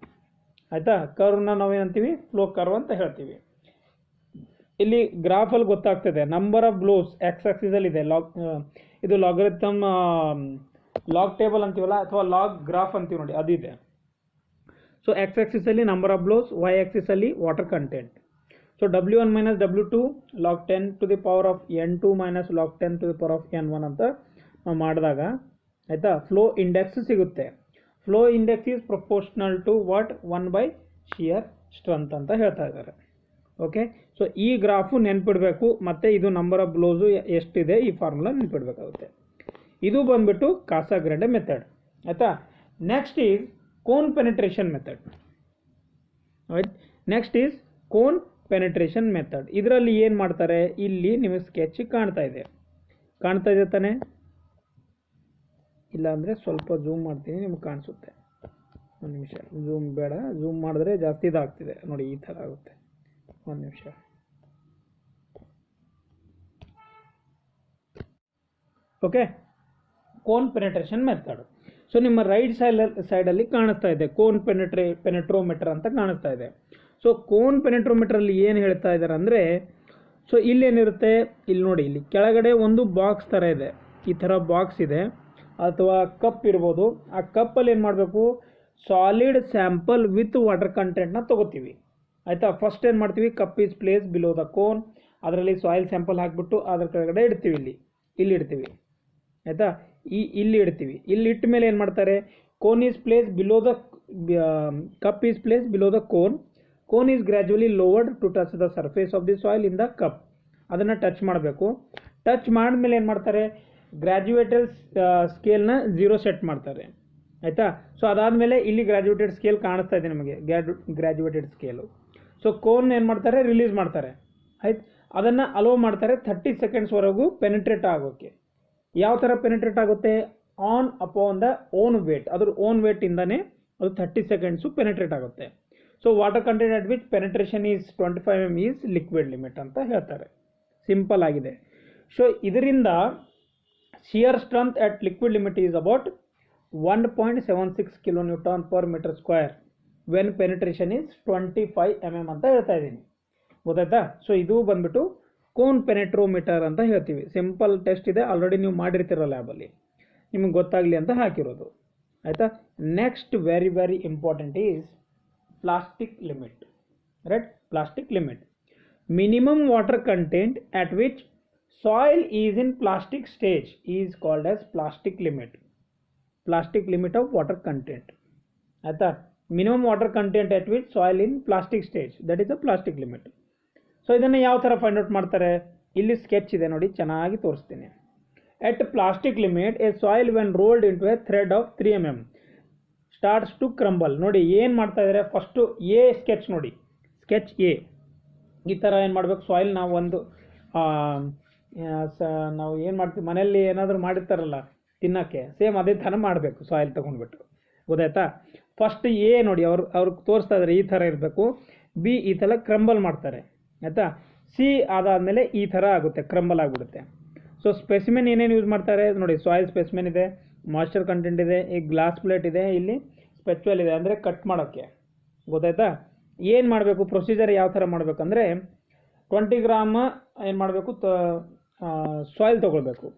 ಆಯಿತಾ. ಕರ್ವ್ನ ನಾವೇನಂತೀವಿ, ಫ್ಲೋ ಕರ್ವ್ ಅಂತ ಹೇಳ್ತೀವಿ. ಇಲ್ಲಿ ಗ್ರಾಫಲ್ಲಿ ಗೊತ್ತಾಗ್ತದೆ ನಂಬರ್ ಆಫ್ ಬ್ಲೋಸ್ ಎಕ್ಸ್ ಆಕ್ಸಿಸಲ್ಲಿ ಇದೆ. ಇದು ಲಾಗರಿಥಮ್ ಲಾಗ್ ಟೇಬಲ್ ಅಂತೀವಲ್ಲ, ಅಥವಾ ಲಾಗ್ ಗ್ರಾಫ್ ಅಂತೀವಿ ನೋಡಿ, ಅದಿದೆ. ಸೊ ಎಕ್ಸ್ ಆಕ್ಸಿಸಲ್ಲಿ ನಂಬರ್ ಆಫ್ ಬ್ಲೋಸ್, ವೈ ಆಕ್ಸಿಸಲ್ಲಿ water content. So W1 - W2 log 10 to the power of N2 - log 10 to the power of N1 ಅಂತ ನಾವು ಮಾಡಿದಾಗ, ಆಯಿತಾ, ಫ್ಲೋ ಇಂಡೆಕ್ಸ್ ಸಿಗುತ್ತೆ. Flow index is proportional to what shear strength ಅಂತ ಹೇಳ್ತಾ ಇದ್ದಾರೆ. Okay, so ಈ ಗ್ರಾಫು ನೆನ್ಪಿಡಬೇಕು. ಮತ್ತು ಇದು ನಂಬರ್ ಆಫ್ ಬ್ಲೋಸು ಎಷ್ಟಿದೆ ಈ ಫಾರ್ಮುಲಾ ನೆನ್ಪಿಡಬೇಕಾಗುತ್ತೆ. ಇದು ಬಂದುಬಿಟ್ಟು ಕಾಸಾಗ್ರೆಡೆ ಮೆಥಡ್, ಆಯಿತಾ. Next is cone penetration method. Right, next is cone penetration method. ಇದರಲ್ಲಿ ಏನು ಮಾಡ್ತಾರೆ, ಇಲ್ಲಿ ನಿಮಗೆ ಸ್ಕೆಚ್ ಕಾಣ್ತಾ ಇದೆ ತಾನೇ. ಇಲ್ಲ ಅಂದರೆ ಸ್ವಲ್ಪ ಝೂಮ್ ಮಾಡ್ತೀನಿ, ನಿಮ್ಗೆ ಕಾಣಿಸುತ್ತೆ. ಒಂದು ನಿಮಿಷ, ಝೂಮ್ ಬೇಡ, ಝೂಮ್ ಮಾಡಿದ್ರೆ ಜಾಸ್ತಿ ಇದಾಗ್ತಿದೆ ನೋಡಿ, ಈ ಥರ ಆಗುತ್ತೆ. ಒಂದು ನಿಮಿಷ. Okay, cone penetration method. So ನಿಮ್ಮ ರೈಟ್ ಸೈಡಲ್ಲಿ ಕಾಣಿಸ್ತಾ ಇದೆ ಕೋನ್ ಪೆನೆಟ್ರೋಮೀಟರ್ ಅಂತ ಕಾಣಿಸ್ತಾ ಇದೆ. ಸೊ ಕೋನ್ ಪೆನೆಟ್ರೋಮೀಟ್ರಲ್ಲಿ ಏನು ಹೇಳ್ತಾ ಇದ್ದಾರೆ ಅಂದರೆ, ಸೊ ಇಲ್ಲೇನಿರುತ್ತೆ, ಇಲ್ಲಿ ನೋಡಿ, ಇಲ್ಲಿ ಕೆಳಗಡೆ ಒಂದು ಬಾಕ್ಸ್ ಥರ ಇದೆ, ಈ ಥರ ಬಾಕ್ಸ್ ಇದೆ, ಅಥವಾ ಕಪ್ ಇರ್ಬೋದು. ಆ ಕಪ್ಪಲ್ಲಿ ಏನು ಮಾಡಬೇಕು, ಸಾಲಿಡ್ ಸ್ಯಾಂಪಲ್ ವಿತ್ ವಾಟರ್ ಕಂಟೆಂಟ್ನ ತೊಗೋತೀವಿ, ಆಯಿತಾ. ಫಸ್ಟ್ ಏನು ಮಾಡ್ತೀವಿ, cup is place below the cone, ಅದರಲ್ಲಿ ಸಾಯಿಲ್ ಸ್ಯಾಂಪಲ್ ಹಾಕಿಬಿಟ್ಟು ಅದ್ರ ಕೆಳಗಡೆ ಇಡ್ತೀವಿ, ಇಲ್ಲಿ ಇಡ್ತೀವಿ, ಆಯಿತಾ. ಇಲ್ಲಿ ಇಡ್ತೀವಿ. ಇಲ್ಲಿ ಇಟ್ಟ ಮೇಲೆ ಏನು ಮಾಡ್ತಾರೆ, cone is place below the cup is place below the cone. Cone is gradually lowered to touch the surface of the soil in the cup. ಅದನ್ನು ಟಚ್ ಮಾಡಬೇಕು. ಟಚ್ ಮಾಡಿದ್ಮೇಲೆ ಏನು ಮಾಡ್ತಾರೆ, ಗ್ರ್ಯಾಜುಯೇಟಲ್ ಸ್ಕೇಲ್ನ 0 ಸೆಟ್ ಮಾಡ್ತಾರೆ. ಆಯಿತಾ. ಸೊ ಅದಾದಮೇಲೆ ಇಲ್ಲಿ ಗ್ರ್ಯಾಜುಯೇಟೆಡ್ ಸ್ಕೇಲ್ ಕಾಣಿಸ್ತಾ ಇದೆ ನಿಮಗೆ, ಗ್ರ್ಯಾಜುಯೇಟೆಡ್ ಸ್ಕೇಲು. ಸೊ ಕೋನ್ ಏನು ಮಾಡ್ತಾರೆ, ರಿಲೀಸ್ ಮಾಡ್ತಾರೆ. ಆಯ್ತು, ಅದನ್ನು ಅಲೋ ಮಾಡ್ತಾರೆ 30 ಸೆಕೆಂಡ್ಸ್ವರೆಗೂ ಪೆನಿಟ್ರೇಟ್ ಆಗೋಕ್ಕೆ. ಯಾವ ಥರ ಪೆನಿಟ್ರೇಟ್ ಆಗುತ್ತೆ, on upon the own weight, ಅದ್ರ ಓನ್ ವೇಟಿಂದನೇ ಅದು 30 ಸೆಕೆಂಡ್ಸು ಪೆನಿಟ್ರೇಟ್ ಆಗುತ್ತೆ. So water content at which penetration is 25 mm is liquid limit ಅಂತ ಹೇಳ್ತಾರೆ. ಸಿಂಪಲ್ ಆಗಿದೆ. ಸೊ ಇದರಿಂದ shear strength at liquid limit is about 1.76 kN per meter square when penetration is 25 mm ಅಂತ ಹೇಳ್ತಾ ಇದ್ದೀನಿ. ಗೊತ್ತಾಯ್ತಾ. ಸೊ ಇದು ಬಂದ್ಬಿಟ್ಟು ಕೋನ್ ಪೆನೆಟ್ರೋಮೀಟರ್ ಅಂತ ಹೇಳ್ತೀವಿ. ಸಿಂಪಲ್ ಟೆಸ್ಟ್ ಇದೆ, ಆಲ್ರೆಡಿ ನೀವು ಮಾಡಿರ್ತೀರ ಲ್ಯಾಬಲ್ಲಿ, ನಿಮಗೆ ಗೊತ್ತಾಗಲಿ ಅಂತ ಹಾಕಿರೋದು. ಆಯಿತಾ. Next very very important is plastic limit. Right, plastic limit. Minimum water content at which soil is in plastic stage is called as plastic limit. Plastic limit of water content. ಆಯಿತಾ. Minimum water content at which soil in plastic stage, that is a plastic limit. So ಇದನ್ನು ಯಾವ ಥರ find out ಮಾಡ್ತಾರೆ, ಇಲ್ಲಿ sketch ಇದೆ ನೋಡಿ, ಚೆನ್ನಾಗಿ ತೋರಿಸ್ತೀನಿ. At plastic limit a soil when rolled into a thread of 3 mm starts to crumble. ನೋಡಿ ಏನು ಮಾಡ್ತಾ ಇದ್ದಾರೆ, ಫಸ್ಟು ಎ ಸ್ಕೆಚ್ ನೋಡಿ, ಸ್ಕೆಚ್ ಎ. ಈ ಥರ ಏನು ಮಾಡಬೇಕು, ಸಾಯಿಲ್ ನಾವು ಒಂದು ನಾವು ಏನು ಮಾಡ್ತೀವಿ ಮನೆಯಲ್ಲಿ ಏನಾದರೂ ಮಾಡಿರ್ತಾರಲ್ಲ ತಿನ್ನೋಕ್ಕೆ, ಸೇಮ್ ಅದೇ ಥರ ಮಾಡಬೇಕು ಸಾಯಿಲ್ ತೊಗೊಂಡ್ಬಿಟ್ಟು. ಗೊತ್ತಾಯ್ತಾ. ಫಸ್ಟ್ ಎ ನೋಡಿ, ಅವ್ರಿಗೆ ತೋರಿಸ್ತಾ ಇದ್ದಾರೆ ಈ ಥರ ಇರಬೇಕು. ಬಿ ಈ ಥರ ಕ್ರಂಬಲ್ ಮಾಡ್ತಾರೆ. ಆಯಿತಾ. ಸಿ ಅದಾದಮೇಲೆ ಈ ಥರ ಆಗುತ್ತೆ, ಕ್ರಂಬಲ್ ಆಗಿಬಿಡುತ್ತೆ. ಸೊ ಸ್ಪೆಸಿಮೆನ್ ಏನೇನು ಯೂಸ್ ಮಾಡ್ತಾರೆ ನೋಡಿ, ಸಾಯಿಲ್ ಸ್ಪೆಸಿಮೆನ್ ಇದೆ, ಮಾಯ್ಶ್ಚರ್ ಕಂಟೆಂಟ್ ಇದೆ, ಈ ಗ್ಲಾಸ್ ಪ್ಲೇಟ್ ಇದೆ, ಇಲ್ಲಿ ಸ್ಪೆಚುವಲ್ ಇದೆ ಅಂದರೆ ಕಟ್ ಮಾಡೋಕ್ಕೆ. ಗೊತ್ತಾಯ್ತಾ. ಏನು ಮಾಡಬೇಕು, ಪ್ರೊಸೀಜರ್ ಯಾವ ಥರ ಮಾಡಬೇಕಂದ್ರೆ 20 ಗ್ರಾಮ್ ಏನು ಮಾಡಬೇಕು, ಸಾಯಿಲ್ ತೊಗೊಳ್ಬೇಕು.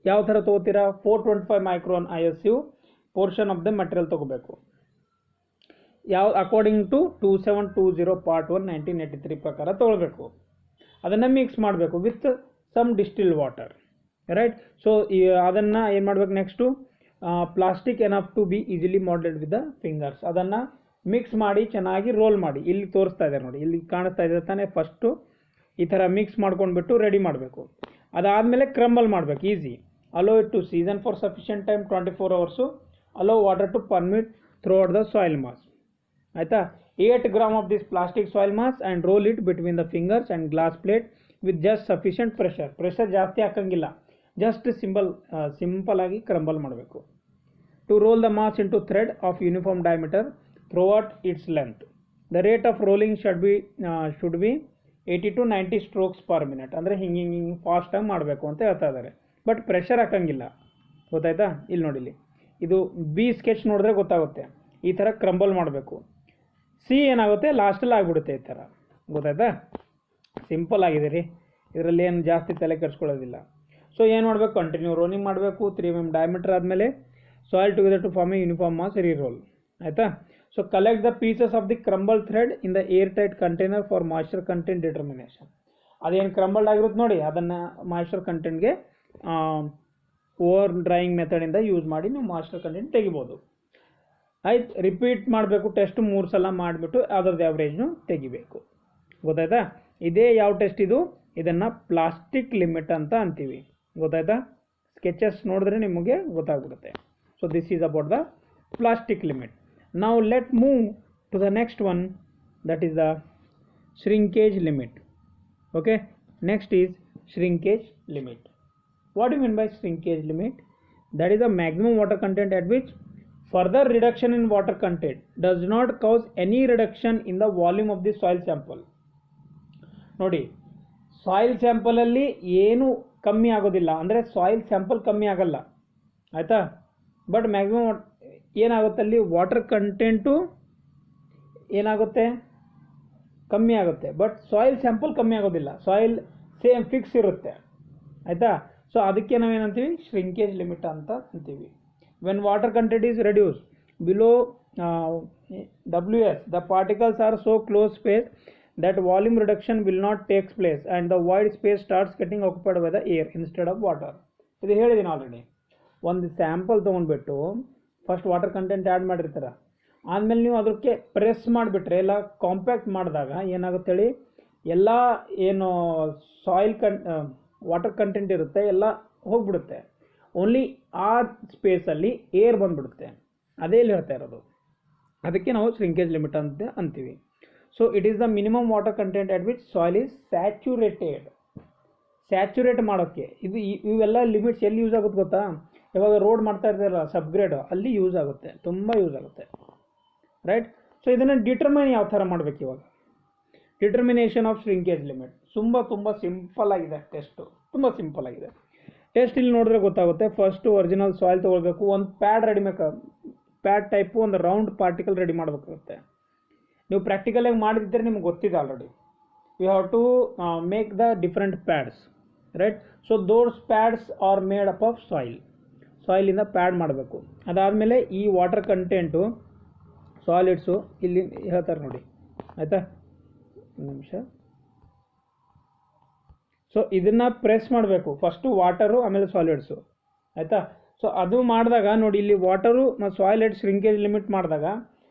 ಯಾವ ಥರ ತೊಗೋತೀರಾ, 425 micron ISU portion of the material ತೊಗೋಬೇಕು. ಯಾವ ಅಕಾರ್ಡಿಂಗ್ ಟು 2720 ಪಾರ್ಟ್ 1 1983 ಪ್ರಕಾರ ತೊಗೊಳ್ಬೇಕು. ಅದನ್ನು ಮಿಕ್ಸ್ ಮಾಡಬೇಕು with some distil water. Right. So ಅದನ್ನು ಏನು ಮಾಡಬೇಕು, next plastic enough to be easily moulded with the fingers. ಅದನ್ನು ಮಿಕ್ಸ್ ಮಾಡಿ ಚೆನ್ನಾಗಿ ರೋಲ್ ಮಾಡಿ. ಇಲ್ಲಿ ತೋರಿಸ್ತಾ ಇದೆ ನೋಡಿ, ಇಲ್ಲಿ ಕಾಣಿಸ್ತಾ ಇದೆ ತಾನೇ. ಫಸ್ಟು ಈ ಥರ ಮಿಕ್ಸ್ ಮಾಡ್ಕೊಂಡ್ಬಿಟ್ಟು ರೆಡಿ ಮಾಡಬೇಕು. ಅದಾದಮೇಲೆ ಕ್ರಂಬಲ್ ಮಾಡಬೇಕು, easy. Allow it to season for sufficient time 24 hours. Allow water to permit throughout the soil mass. ಆಯಿತಾ. 8 gram of this plastic soil mass and roll it between the fingers and glass plate with just sufficient pressure. Pressure ಜಾಸ್ತಿ ಹಾಕಂಗಿಲ್ಲ, just simple ಆಗಿ crumble ಮಾಡಬೇಕು. To roll the mass into thread of uniform diameter throughout its length. The rate of rolling should B 80 to 90 strokes per minute. ಅಂದರೆ ಹಿಂಗೆ ಫಾಸ್ಟಾಗಿ ಮಾಡಬೇಕು ಅಂತ ಹೇಳ್ತಾ ಇದ್ದಾರೆ, ಬಟ್ ಪ್ರೆಷರ್ ಹಾಕಂಗಿಲ್ಲ. ಗೊತ್ತಾಯ್ತಾ. ಇಲ್ಲಿ ನೋಡಿಲಿ, ಇದು ಬಿ ಸ್ಕೆಚ್ ನೋಡಿದ್ರೆ ಗೊತ್ತಾಗುತ್ತೆ. ಈ ಥರ ಕ್ರಂಬಲ್ ಮಾಡಬೇಕು. ಸಿ ಏನಾಗುತ್ತೆ, ಲಾಸ್ಟಲ್ಲಿ ಆಗಿಬಿಡುತ್ತೆ ಈ ಥರ. ಗೊತ್ತಾಯ್ತಾ. ಸಿಂಪಲ್ ಆಗಿದೆ ರೀ, ಇದರಲ್ಲಿ ಏನು ಜಾಸ್ತಿ ತಲೆ ಕೆಡಿಸ್ಕೊಳ್ಳೋದಿಲ್ಲ. ಸೊ ಏನು ಮಾಡಬೇಕು, ಕಂಟಿನ್ಯೂ ರೋಲಿಂಗ್ ಮಾಡಬೇಕು. 3 mm ಡಯಾಮೀಟರ್ ಆದಮೇಲೆ soil together to form a uniform mass, reroll. ಆಯಿತಾ. So collect the pieces of the crumble thread in the air tight container for moisture content determination. ಅದೇನು ಕ್ರಂಬಲ್ಡ್ ಆಗಿರುತ್ತೆ ನೋಡಿ, ಅದನ್ನು moisture ಕಂಟೆಂಟ್ಗೆ over drying ಮೆಥಡಿಂದ use ಮಾಡಿ ನೀವು ಮಾಯ್ಶ್ಚರ್ ಕಂಟೆಂಟ್ ತೆಗಿಬೋದು. ಆಯ್ತು, ರಿಪೀಟ್ ಮಾಡಬೇಕು. ಟೆಸ್ಟ್ 3 ಸಲ ಮಾಡಿಬಿಟ್ಟು ಅದರದ್ದು ಆವ್ರೇಜ್ನು ತೆಗಿಬೇಕು. ಗೊತ್ತಾಯ್ತಾ. ಇದೇ ಯಾವ ಟೆಸ್ಟ್ ಇದು, ಇದನ್ನು ಪ್ಲಾಸ್ಟಿಕ್ ಲಿಮಿಟ್ ಅಂತ ಅಂತೀವಿ. ಗೊತ್ತಾಯ್ತಾ. ಸ್ಕೆಚಸ್ ನೋಡಿದ್ರೆ ನಿಮಗೆ ಗೊತ್ತಾಗ್ಬಿಡುತ್ತೆ. So this is about the plastic limit. Now let's move to the next one, that is the shrinkage limit. Okay, next is shrinkage limit. What do you mean by shrinkage limit? That is the maximum water content at which further reduction in water content does not cause any reduction in the volume of the soil sample. ನೋಡಿ, soil ಸ್ಯಾಂಪಲಲ್ಲಿ ಏನು ಕಮ್ಮಿ ಆಗೋದಿಲ್ಲ, ಅಂದರೆ soil sample ಕಮ್ಮಿ ಆಗಲ್ಲ. ಆಯಿತಾ. But maximum ಏನಾಗುತ್ತೆ, ಅಲ್ಲಿ ವಾಟರ್ ಕಂಟೆಂಟು ಏನಾಗುತ್ತೆ, ಕಮ್ಮಿ ಆಗುತ್ತೆ. ಬಟ್ ಸಾಯಿಲ್ ಸ್ಯಾಂಪಲ್ ಕಮ್ಮಿ ಆಗೋದಿಲ್ಲ, ಸಾಯಿಲ್ ಸೇಮ್ ಫಿಕ್ಸ್ ಇರುತ್ತೆ. ಆಯಿತಾ. ಸೊ ಅದಕ್ಕೆ ನಾವೇನಂತೀವಿ, ಶ್ರಿಂಕೇಜ್ ಲಿಮಿಟ್ ಅಂತ ಅಂತೀವಿ. When water content is reduce below WS, the particles are so close space that volume reduction will not take place and the void space starts getting occupied by the air instead of water. ಇದು ಹೇಳಿದ್ದೀನಿ already. ಒಂದು sample ತೊಗೊಂಡ್ಬಿಟ್ಟು first water content add ಮಾಡಿರ್ತಾರೆ, ಆದಮೇಲೆ ನೀವು ಅದಕ್ಕೆ press ಮಾಡಿಬಿಟ್ರೆ, ಎಲ್ಲ ಕಾಂಪ್ಯಾಕ್ಟ್ ಮಾಡಿದಾಗ ಏನಾಗುತ್ತೆ ಹೇಳಿ, ಎಲ್ಲ ಏನು ಸಾಯಿಲ್ ವಾಟರ್ ಕಂಟೆಂಟ್ ಇರುತ್ತೆ ಎಲ್ಲ ಹೋಗ್ಬಿಡುತ್ತೆ. ಓನ್ಲಿ ಆ ಸ್ಪೇಸಲ್ಲಿ ಏರ್ ಬಂದುಬಿಡುತ್ತೆ. ಅದೇ ಇಲ್ಲಿ ಹೇಳ್ತಾ ಇರೋದು. ಅದಕ್ಕೆ ನಾವು ಶ್ರಿಂಕೇಜ್ ಲಿಮಿಟ್ ಅಂತ ಅಂತೀವಿ. So it is the minimum water content at which soil is saturated. Saturate ಮಾಡೋಕ್ಕೆ ಇವೆಲ್ಲ ಲಿಮಿಟ್ಸ್ ಎಲ್ಲಿ ಯೂಸ್ ಆಗುತ್ತೆ ಗೊತ್ತಾ? ಇವಾಗ ರೋಡ್ ಮಾಡ್ತಾ ಇರ್ತಾರಲ್ಲ ಸಬ್ಗ್ರೇಡ್, ಅಲ್ಲಿ ಯೂಸ್ ಆಗುತ್ತೆ, ತುಂಬ ಯೂಸ್ ಆಗುತ್ತೆ, ರೈಟ್. ಸೊ ಇದನ್ನು ಡಿಟರ್ಮೈನ್ ಯಾವ ಥರ ಮಾಡಬೇಕು ಇವಾಗ? ಡಿಟರ್ಮಿನೇಷನ್ ಆಫ್ ಶ್ರಿಂಕೇಜ್ ಲಿಮಿಟ್ ತುಂಬ ಸಿಂಪಲ್ ಆಗಿದೆ. ಟೆಸ್ಟು ತುಂಬ ಸಿಂಪಲ್ ಆಗಿದೆ. ಟೆಸ್ಟ್ ಇಲ್ಲಿ ನೋಡಿದ್ರೆ ಗೊತ್ತಾಗುತ್ತೆ. ಫಸ್ಟು ಒರಿಜಿನಲ್ ಸಾಯಿಲ್ ತೊಗೊಳ್ಬೇಕು, ಒಂದು ಪ್ಯಾಡ್ ರೆಡಿ ಪ್ಯಾಡ್ ಟೈಪು ಒಂದು ರೌಂಡ್ ಪಾರ್ಟಿಕಲ್ ರೆಡಿ ಮಾಡಬೇಕಾಗುತ್ತೆ. ನೀವು ಪ್ರಾಕ್ಟಿಕಲಾಗಿ ಮಾಡಿದ್ರೆ ನಿಮ್ಗೆ ಗೊತ್ತಿದೆ already. You have to make the different pads, right. So those pads are made up of ಸಾಯಿಲಿಂದ ಪ್ಯಾಡ್ ಮಾಡಬೇಕು. ಅದಾದಮೇಲೆ ಈ ವಾಟರ್ ಕಂಟೆಂಟು ಸಾಲಿಡ್ಸು ಇಲ್ಲಿ ಹೇಳ್ತಾರೆ ನೋಡಿ, ಆಯಿತಾ? ಒಂದು ನಿಮಿಷ. ಸೊ ಇದನ್ನು ಪ್ರೆಸ್ ಮಾಡಬೇಕು, ಫಸ್ಟು ವಾಟರು ಆಮೇಲೆ ಸಾಲಿಡ್ಸು, ಆಯಿತಾ? ಸೊ ಅದು ಮಾಡಿದಾಗ ನೋಡಿ, ಇಲ್ಲಿ ವಾಟರು ಮತ್ತು ಸಾಯಿಲ್ ಎಟ್ ಶ್ರಿಂಕೇಜ್ ಲಿಮಿಟ್ ಮಾಡಿದಾಗ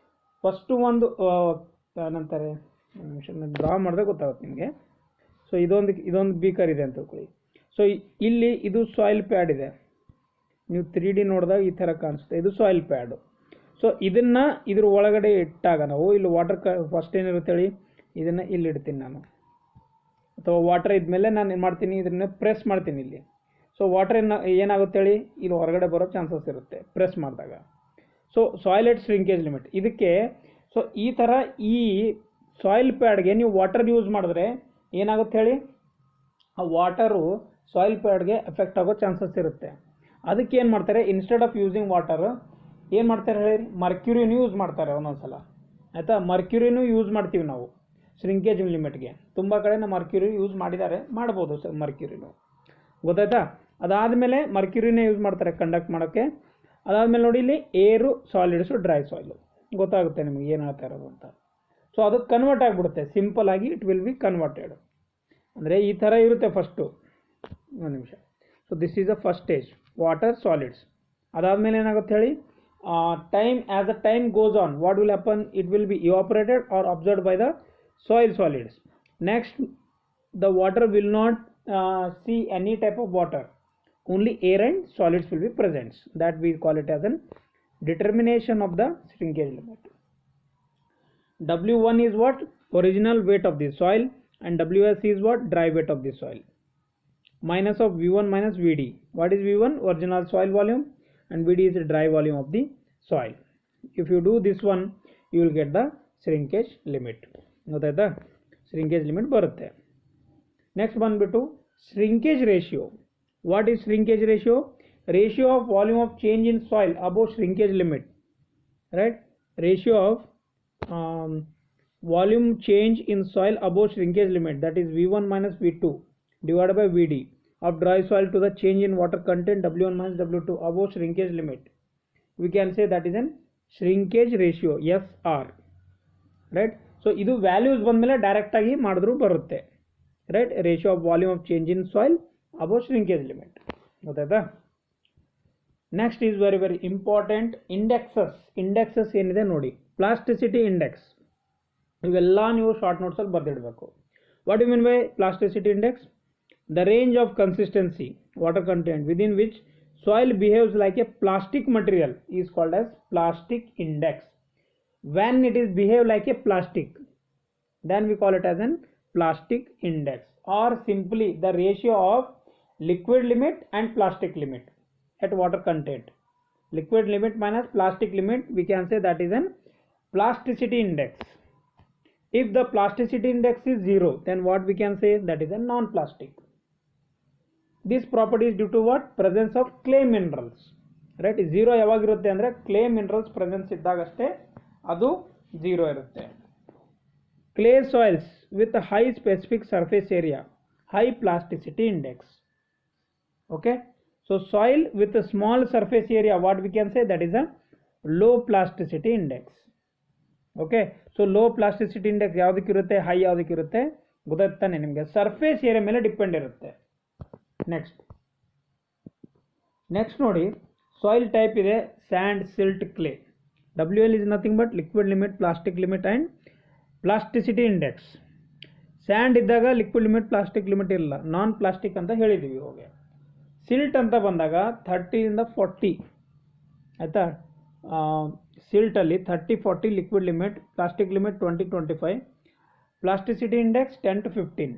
ಫಸ್ಟು ಒಂದು ಏನಂತಾರೆ, ಒಂದು ನಿಮಿಷ ಡ್ರಾ ಮಾಡಿದ್ರೆ ಗೊತ್ತಾಗುತ್ತೆ ನಿಮಗೆ. ಸೊ ಇದೊಂದು ಬೀಕರ್ ಇದೆ ಅಂತ ತಿಳ್ಕೊಳ್ಳಿ. ಸೊ ಇಲ್ಲಿ ಇದು ಸಾಯಿಲ್ ಪ್ಯಾಡ್ ಇದೆ. ನೀವು 3D ನೋಡಿದಾಗ ಈ ಥರ ಕಾಣಿಸುತ್ತೆ, ಇದು ಸಾಯಿಲ್ ಪ್ಯಾಡು. ಸೊ ಇದನ್ನು ಇದ್ರ ಒಳಗಡೆ ಇಟ್ಟಾಗ ನಾವು ಇಲ್ಲಿ ವಾಟರ್ ಫಸ್ಟ್ ಏನಿರುತ್ತೆ ಹೇಳಿ, ಇದನ್ನು ಇಲ್ಲಿ ಇಡ್ತೀನಿ ನಾನು, ಅಥವಾ ವಾಟರ್ ಇದ್ಮೇಲೆ ನಾನು ಏನು ಮಾಡ್ತೀನಿ, ಇದನ್ನು ಪ್ರೆಸ್ ಮಾಡ್ತೀನಿ ಇಲ್ಲಿ. ಸೊ ವಾಟರ್ ಏನಾಗುತ್ತೆ ಹೇಳಿ, ಇಲ್ಲಿ ಹೊರಗಡೆ ಬರೋ ಚಾನ್ಸಸ್ ಇರುತ್ತೆ ಪ್ರೆಸ್ ಮಾಡಿದಾಗ. ಸೊ ಸಾಯಿಲ್ ಎಟ್ ಶ್ರಿಂಕೇಜ್ ಲಿಮಿಟ್ ಇದಕ್ಕೆ. ಸೊ ಈ ಥರ ಈ ಸಾಯಿಲ್ ಪ್ಯಾಡ್ಗೆ ನೀವು ವಾಟರ್ ಯೂಸ್ ಮಾಡಿದ್ರೆ ಏನಾಗುತ್ತೆ ಹೇಳಿ, ಆ ವಾಟರು ಸಾಯಿಲ್ ಪ್ಯಾಡ್ಗೆ ಎಫೆಕ್ಟ್ ಆಗೋ ಚಾನ್ಸಸ್ ಇರುತ್ತೆ. ಅದಕ್ಕೆ ಏನು ಮಾಡ್ತಾರೆ, ಇನ್ಸ್ಟೆಡ್ ಆಫ್ ಯೂಸಿಂಗ್ ವಾಟರ್ ಏನು ಮಾಡ್ತಾರೆ ಹೇಳಿ, ಮರ್ಕ್ಯೂರಿನೂ ಯೂಸ್ ಮಾಡ್ತಾರೆ ಒಂದೊಂದು ಸಲ, ಆಯಿತಾ? ಮರ್ಕ್ಯೂರಿನೂ ಯೂಸ್ ಮಾಡ್ತೀವಿ ನಾವು ಶ್ರಿಂಕೇಜ್ ಲಿಮಿಟ್ಗೆ. ತುಂಬ ಕಡೆ ನಾವು ಮರ್ಕ್ಯೂರಿ ಯೂಸ್ ಮಾಡಿದ್ದಾರೆ, ಮಾಡ್ಬೋದು ಮರ್ಕ್ಯೂರಿನೂ, ಗೊತ್ತಾಯ್ತಾ? ಅದಾದಮೇಲೆ ಮರ್ಕ್ಯೂರಿನೇ ಯೂಸ್ ಮಾಡ್ತಾರೆ ಕಂಡಕ್ಟ್ ಮಾಡೋಕ್ಕೆ. ಅದಾದಮೇಲೆ ನೋಡಿ ಇಲ್ಲಿ ಏರು, ಸಾಲಿಡ್ಸು, ಡ್ರೈ ಸಾಯಿಲು, ಗೊತ್ತಾಗುತ್ತೆ ನಿಮಗೆ ಏನು ಹೇಳ್ತಾ ಇರೋದು ಅಂತ. ಸೊ ಅದು ಕನ್ವರ್ಟ್ ಆಗಿಬಿಡುತ್ತೆ ಸಿಂಪಲ್ ಆಗಿ, ಇಟ್ ವಿಲ್ ಬಿ ಕನ್ವರ್ಟೆಡ್. ಅಂದರೆ ಈ ಥರ ಇರುತ್ತೆ ಫಸ್ಟು. ಒಂದು ನಿಮಿಷ. So this is the first stage, water, solids. ಅದಾದಮೇಲೆ ಏನಾಗುತ್ತೆ ಹೇಳಿ, time as the time goes on, what will happen? It will be evaporated or absorbed by the soil solids. Next, the water will not see any type of water, only air and solids will be present. That we call it as an determination of the shrinkage limit. W1 is what? Original weight of the soil, and WS is what? Dry weight of the soil. Minus of V1 minus VD. What is V1? Original soil volume, and VD is the dry volume of the soil. If you do this one, you will get the shrinkage limit. ಗೊತ್ತಾಯ್ತಾ? shrinkage limit ಬರುತ್ತೆ. Next ಬಂದ್ಬಿಟ್ಟು shrinkage ratio. What is shrinkage ratio? Ratio of volume of change in soil above shrinkage limit, right? Ratio of volume change in soil above shrinkage limit, that is V1 minus V2 divided by VD of dry soil to the change in water content W1 minus W2 above shrinkage limit. We can say that is an shrinkage ratio, SR, right? So ಇದು values ಬಂದಮೇಲೆ direct ಆಗಿ ಮಾಡಿದ್ರು ಬರುತ್ತೆ, right? Ratio of volume of change in soil above shrinkage limit, ಗೊತ್ತಾಯ್ತಾ? Next is very very important, indexes ಏನಿದೆ ನೋಡಿ. Plasticity index, ಇವೆಲ್ಲ ನೀವು ಶಾರ್ಟ್ ನೋಟ್ಸಲ್ಲಿ ಬರೆದಿಡಬೇಕು. What you mean by plasticity index? The range of consistency, water content within which soil behaves like a plastic material is called as plastic index. When it is behave like a plastic, then we call it as an plastic index, or simply the ratio of liquid limit and plastic limit at water content. Liquid limit minus plastic limit, we can say that is an plasticity index. If the plasticity index is 0, then what we can say? That is a non-plastic. This property is due to what? Presence of clay minerals, right? 0 ಯಾವಾಗಿರುತ್ತೆ ಅಂದರೆ clay minerals presence ಇದ್ದಾಗಷ್ಟೇ ಅದು 0 ಇರುತ್ತೆ. Clay soils with a high specific surface area, high plasticity index. Okay, so soil with a small surface area, what we can say? That is a low plasticity index. Okay, so low plasticity index ಯಾವುದಕ್ಕಿರುತ್ತೆ, high ಯಾವುದಕ್ಕಿರುತ್ತೆ ಗೊತ್ತಾಗ್ತಾನೆ ನಿಮಗೆ? Surface area ಮೇಲೆ depend ಇರುತ್ತೆ. Next ನೋಡಿ, soil type ಇದೆ sand, silt, clay. WL is nothing but liquid limit, plastic limit and plasticity index. Sand ಇದ್ದಾಗ liquid limit, plastic limit ಇಲ್ಲ, ನಾನ್ ಪ್ಲಾಸ್ಟಿಕ್ ಅಂತ ಹೇಳಿದ್ದೀವಿ ಹೋಗಿ. ಸಿಲ್ಟ್ ಅಂತ ಬಂದಾಗ 30 ಇಂದ 40, ಆಯಿತಾ? ಸಿಲ್ಟಲ್ಲಿ 30-40 liquid limit, plastic limit 20-25, plasticity index 10-15,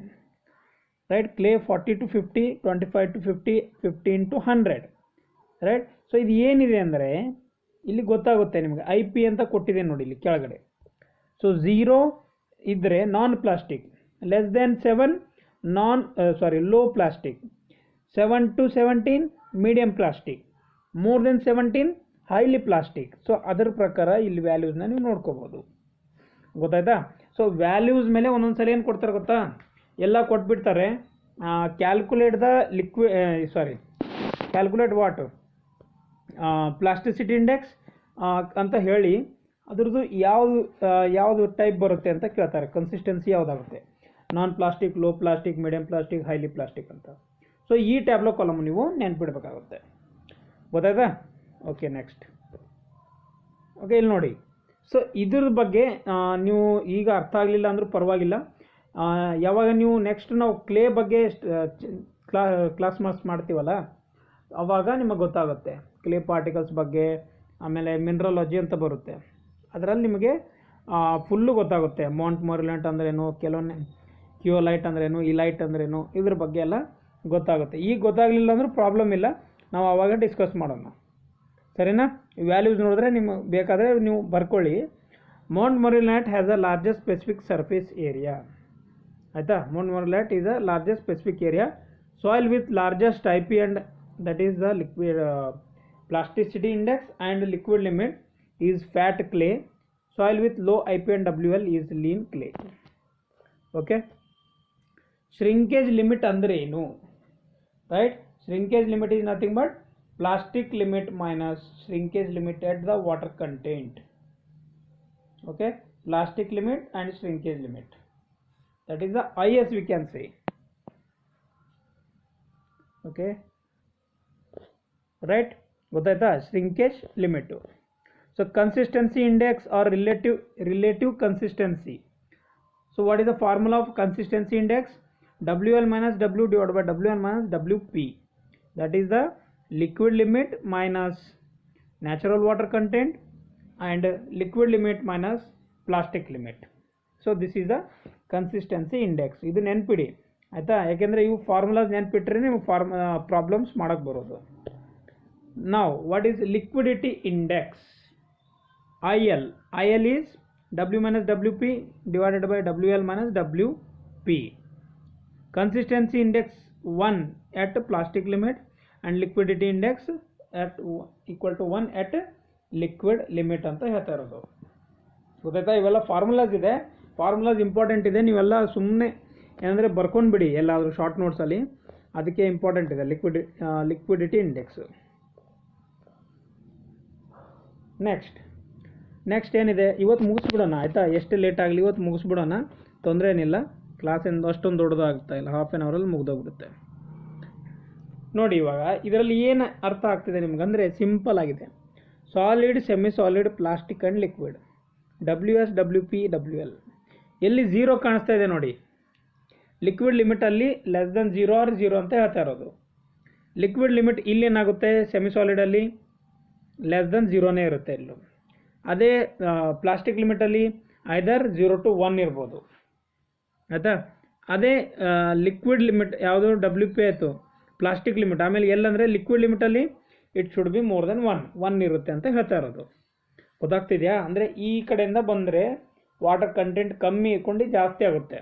right. Clay 40-50, 25-50, 15-100, right. So ಇದು ಏನಿದೆ ಅಂದರೆ ಇಲ್ಲಿ ಗೊತ್ತಾಗುತ್ತೆ ನಿಮಗೆ, ಐ ಪಿ ಅಂತ ಕೊಟ್ಟಿದೆ ನೋಡಿ ಇಲ್ಲಿ ಕೆಳಗಡೆ. ಸೊ 0 ಇದ್ದರೆ non plastic, less than 7 low plastic, 7-17 medium plastic, more than 17 highly plastic. So ಅದರ ಪ್ರಕಾರ ಇಲ್ಲಿ ವ್ಯಾಲ್ಯೂಸ್ನ ನೀವು ನೋಡ್ಕೋಬೋದು, ಗೊತ್ತಾಯ್ತಾ. ಸೊ ವ್ಯಾಲ್ಯೂಸ್ ಮೇಲೆ ಒಂದೊಂದು ಸಲ ಏನು ಕೊಡ್ತಾರೆ ಗೊತ್ತಾ, ಎಲ್ಲ ಕೊಟ್ಬಿಡ್ತಾರೆ. ಕ್ಯಾಲ್ಕುಲೇಟ್ ವಾಟ್ ಪ್ಲಾಸ್ಟಿಸಿಟಿ ಇಂಡೆಕ್ಸ್ ಅಂತ ಹೇಳಿ ಅದ್ರದ್ದು ಯಾವುದು ಟೈಪ್ ಬರುತ್ತೆ ಅಂತ ಕೇಳ್ತಾರೆ, ಕನ್ಸಿಸ್ಟೆನ್ಸಿ ಯಾವುದಾಗುತ್ತೆ, non plastic, low plastic, medium plastic, highly plastic ಅಂತ. ಸೊ ಈ ಟ್ಯಾಬ್ಲೋ ಕಾಲಮ್ ನೀವು ನೆನ್ಪಿಡ್ಬೇಕಾಗುತ್ತೆ, ಗೊತ್ತಾಯ್ತಾ. Okay, next. ಓಕೆ, ಇಲ್ಲಿ ನೋಡಿ. ಸೊ ಇದ್ರ ಬಗ್ಗೆ ನೀವು ಈಗ ಅರ್ಥ ಆಗಲಿಲ್ಲ ಅಂದರೂ ಪರವಾಗಿಲ್ಲ. ಯಾವಾಗ ನೀವು ನೆಕ್ಸ್ಟ್ ನಾವು ಕ್ಲೇ ಬಗ್ಗೆ ಕ್ಲಾಸ್ ಮಾಡ್ತೀವಲ್ಲ, ಆವಾಗ ನಿಮಗೆ ಗೊತ್ತಾಗುತ್ತೆ ಕ್ಲೇ ಪಾರ್ಟಿಕಲ್ಸ್ ಬಗ್ಗೆ. ಆಮೇಲೆ ಮಿನರಲಾಜಿ ಅಂತ ಬರುತ್ತೆ, ಅದರಲ್ಲಿ ನಿಮಗೆ ಫುಲ್ಲು ಗೊತ್ತಾಗುತ್ತೆ. ಮೌಂಟ್ ಮೊರಿಲೆಂಟ್ ಅಂದ್ರೇನು, ಕೆಲವೊಂದು ಕ್ಯೂಲೈಟ್ ಅಂದ್ರೇನು, ಇಲೈಟ್ ಅಂದ್ರೇನು, ಇದ್ರ ಬಗ್ಗೆ ಎಲ್ಲ ಗೊತ್ತಾಗುತ್ತೆ. ಈಗ ಗೊತ್ತಾಗಲಿಲ್ಲ ಅಂದರೂ ಪ್ರಾಬ್ಲಮ್ ಇಲ್ಲ, ನಾವು ಆವಾಗ ಡಿಸ್ಕಸ್ ಮಾಡೋಣ, ಸರಿನಾ. ವ್ಯಾಲ್ಯೂಸ್ ನೋಡಿದ್ರೆ ನಿಮಗೆ ಬೇಕಾದರೆ ನೀವು ಬರ್ಕೊಳ್ಳಿ. Montmorillonite has a largest specific surface area, ಆಯಿತಾ. Montmorillonite is a largest specific area. Soil with largest I P and that is the liquid plasticity index and liquid limit is fat clay. Soil with low I P and WL is lean clay. Okay, shrinkage limit ಅಂದರೆ ಏನು, right. Shrinkage limit is nothing but plastic limit minus shrinkage limit at the water content. Okay, plastic limit and shrinkage limit, that is the IS we can say. Okay, right, gotaita shrinkage limit. So consistency index or relative consistency. So what is the formula of consistency index? WL minus W divided by WN minus WP, that is the liquid limit minus natural water content and liquid limit minus plastic limit. So this is the consistency index. ಇದು ನೆನ್ಪಿಡಿ, ಆಯಿತಾ. ಯಾಕೆಂದರೆ ಇವು formulas ನೆನ್ಪಿಟ್ರೆ ನೀವು problems ಮಾಡೋಕ್ಕೆ ಬರೋದು. ನಾವು what is liquidity index? IL is W minus WP divided by WL minus WP. Consistency index 1 at plastic limit and liquidity index at equal to 1 at liquid limit ಅಂತ ಹೇಳ್ತಾ ಇರೋದು, ಗೊತ್ತಾಯ್ತಾ. ಇವೆಲ್ಲ ಫಾರ್ಮುಲಾಸ್ ಇದೆ, ಫಾರ್ಮುಲಾಸ್ ಇಂಪಾರ್ಟೆಂಟ್ ಇದೆ. ನೀವೆಲ್ಲ ಸುಮ್ಮನೆ ಏನಂದರೆ ಬರ್ಕೊಂಡ್ಬಿಡಿ ಎಲ್ಲಾದರೂ ಶಾರ್ಟ್ ನೋಟ್ಸಲ್ಲಿ, ಅದಕ್ಕೆ ಇಂಪಾರ್ಟೆಂಟ್ ಇದೆ ಲಿಕ್ವಿಡಿಟಿ ಇಂಡೆಕ್ಸ್. ನೆಕ್ಸ್ಟ್ ಏನಿದೆ ಇವತ್ತು ಮುಗಿಸ್ಬಿಡೋಣ, ಆಯಿತಾ. ಎಷ್ಟು ಲೇಟ್ ಆಗಲಿ ಇವತ್ತು ಮುಗಿಸ್ಬಿಡೋಣ, ತೊಂದರೆ ಏನಿಲ್ಲ. ಕ್ಲಾಸಿಂದ ಅಷ್ಟೊಂದು ದೊಡ್ಡದಾಗ್ತಾ ಇಲ್ಲ, ಹಾಫ್ ಆನ್ ಅವರಲ್ಲಿ ಮುಗ್ದೋಗ್ಬಿಡುತ್ತೆ. ನೋಡಿ ಇವಾಗ ಇದರಲ್ಲಿ ಏನು ಅರ್ಥ ಆಗ್ತಿದೆ ನಿಮ್ಗಂದರೆ ಸಿಂಪಲ್ ಆಗಿದೆ. Solid, semi solid, plastic and liquid, WS WP WL. ಎಲ್ಲಿ 0 ಕಾಣಿಸ್ತಾ ಇದೆ ನೋಡಿ, ಲಿಕ್ವಿಡ್ ಲಿಮಿಟಲ್ಲಿ ಲೆಸ್ ದೆನ್ 0 ಆರ್ 0 ಅಂತ ಹೇಳ್ತಾ ಇರೋದು. ಲಿಕ್ವಿಡ್ ಲಿಮಿಟ್ ಇಲ್ಲೇನಾಗುತ್ತೆ, ಸೆಮಿ ಸಾಲಿಡಲ್ಲಿ ಲೆಸ್ ದೆನ್ 0ನೇ ಇರುತ್ತೆ ಇಲ್ಲೂ. ಅದೇ ಪ್ಲಾಸ್ಟಿಕ್ ಲಿಮಿಟಲ್ಲಿ ಐದರ್ 0 to 1 ಇರ್ಬೋದು, ಆಯಿತಾ. ಅದೇ ಲಿಕ್ವಿಡ್ ಲಿಮಿಟ್ ಯಾವುದು WP ಆಯಿತು, ಪ್ಲಾಸ್ಟಿಕ್ ಲಿಮಿಟ್. ಆಮೇಲೆ ಎಲ್ಲಂದರೆ ಲಿಕ್ವಿಡ್ ಲಿಮಿಟಲ್ಲಿ it should be more than 1 ಇರುತ್ತೆ ಅಂತ ಹೇಳ್ತಾ ಇರೋದು, ಗೊತ್ತಾಗ್ತಿದೆಯಾ. ಅಂದರೆ ಈ ಕಡೆಯಿಂದ ಬಂದರೆ ವಾಟರ್ ಕಂಟೆಂಟ್ ಕಮ್ಮಿ ಇಟ್ಕೊಂಡು ಜಾಸ್ತಿ ಆಗುತ್ತೆ,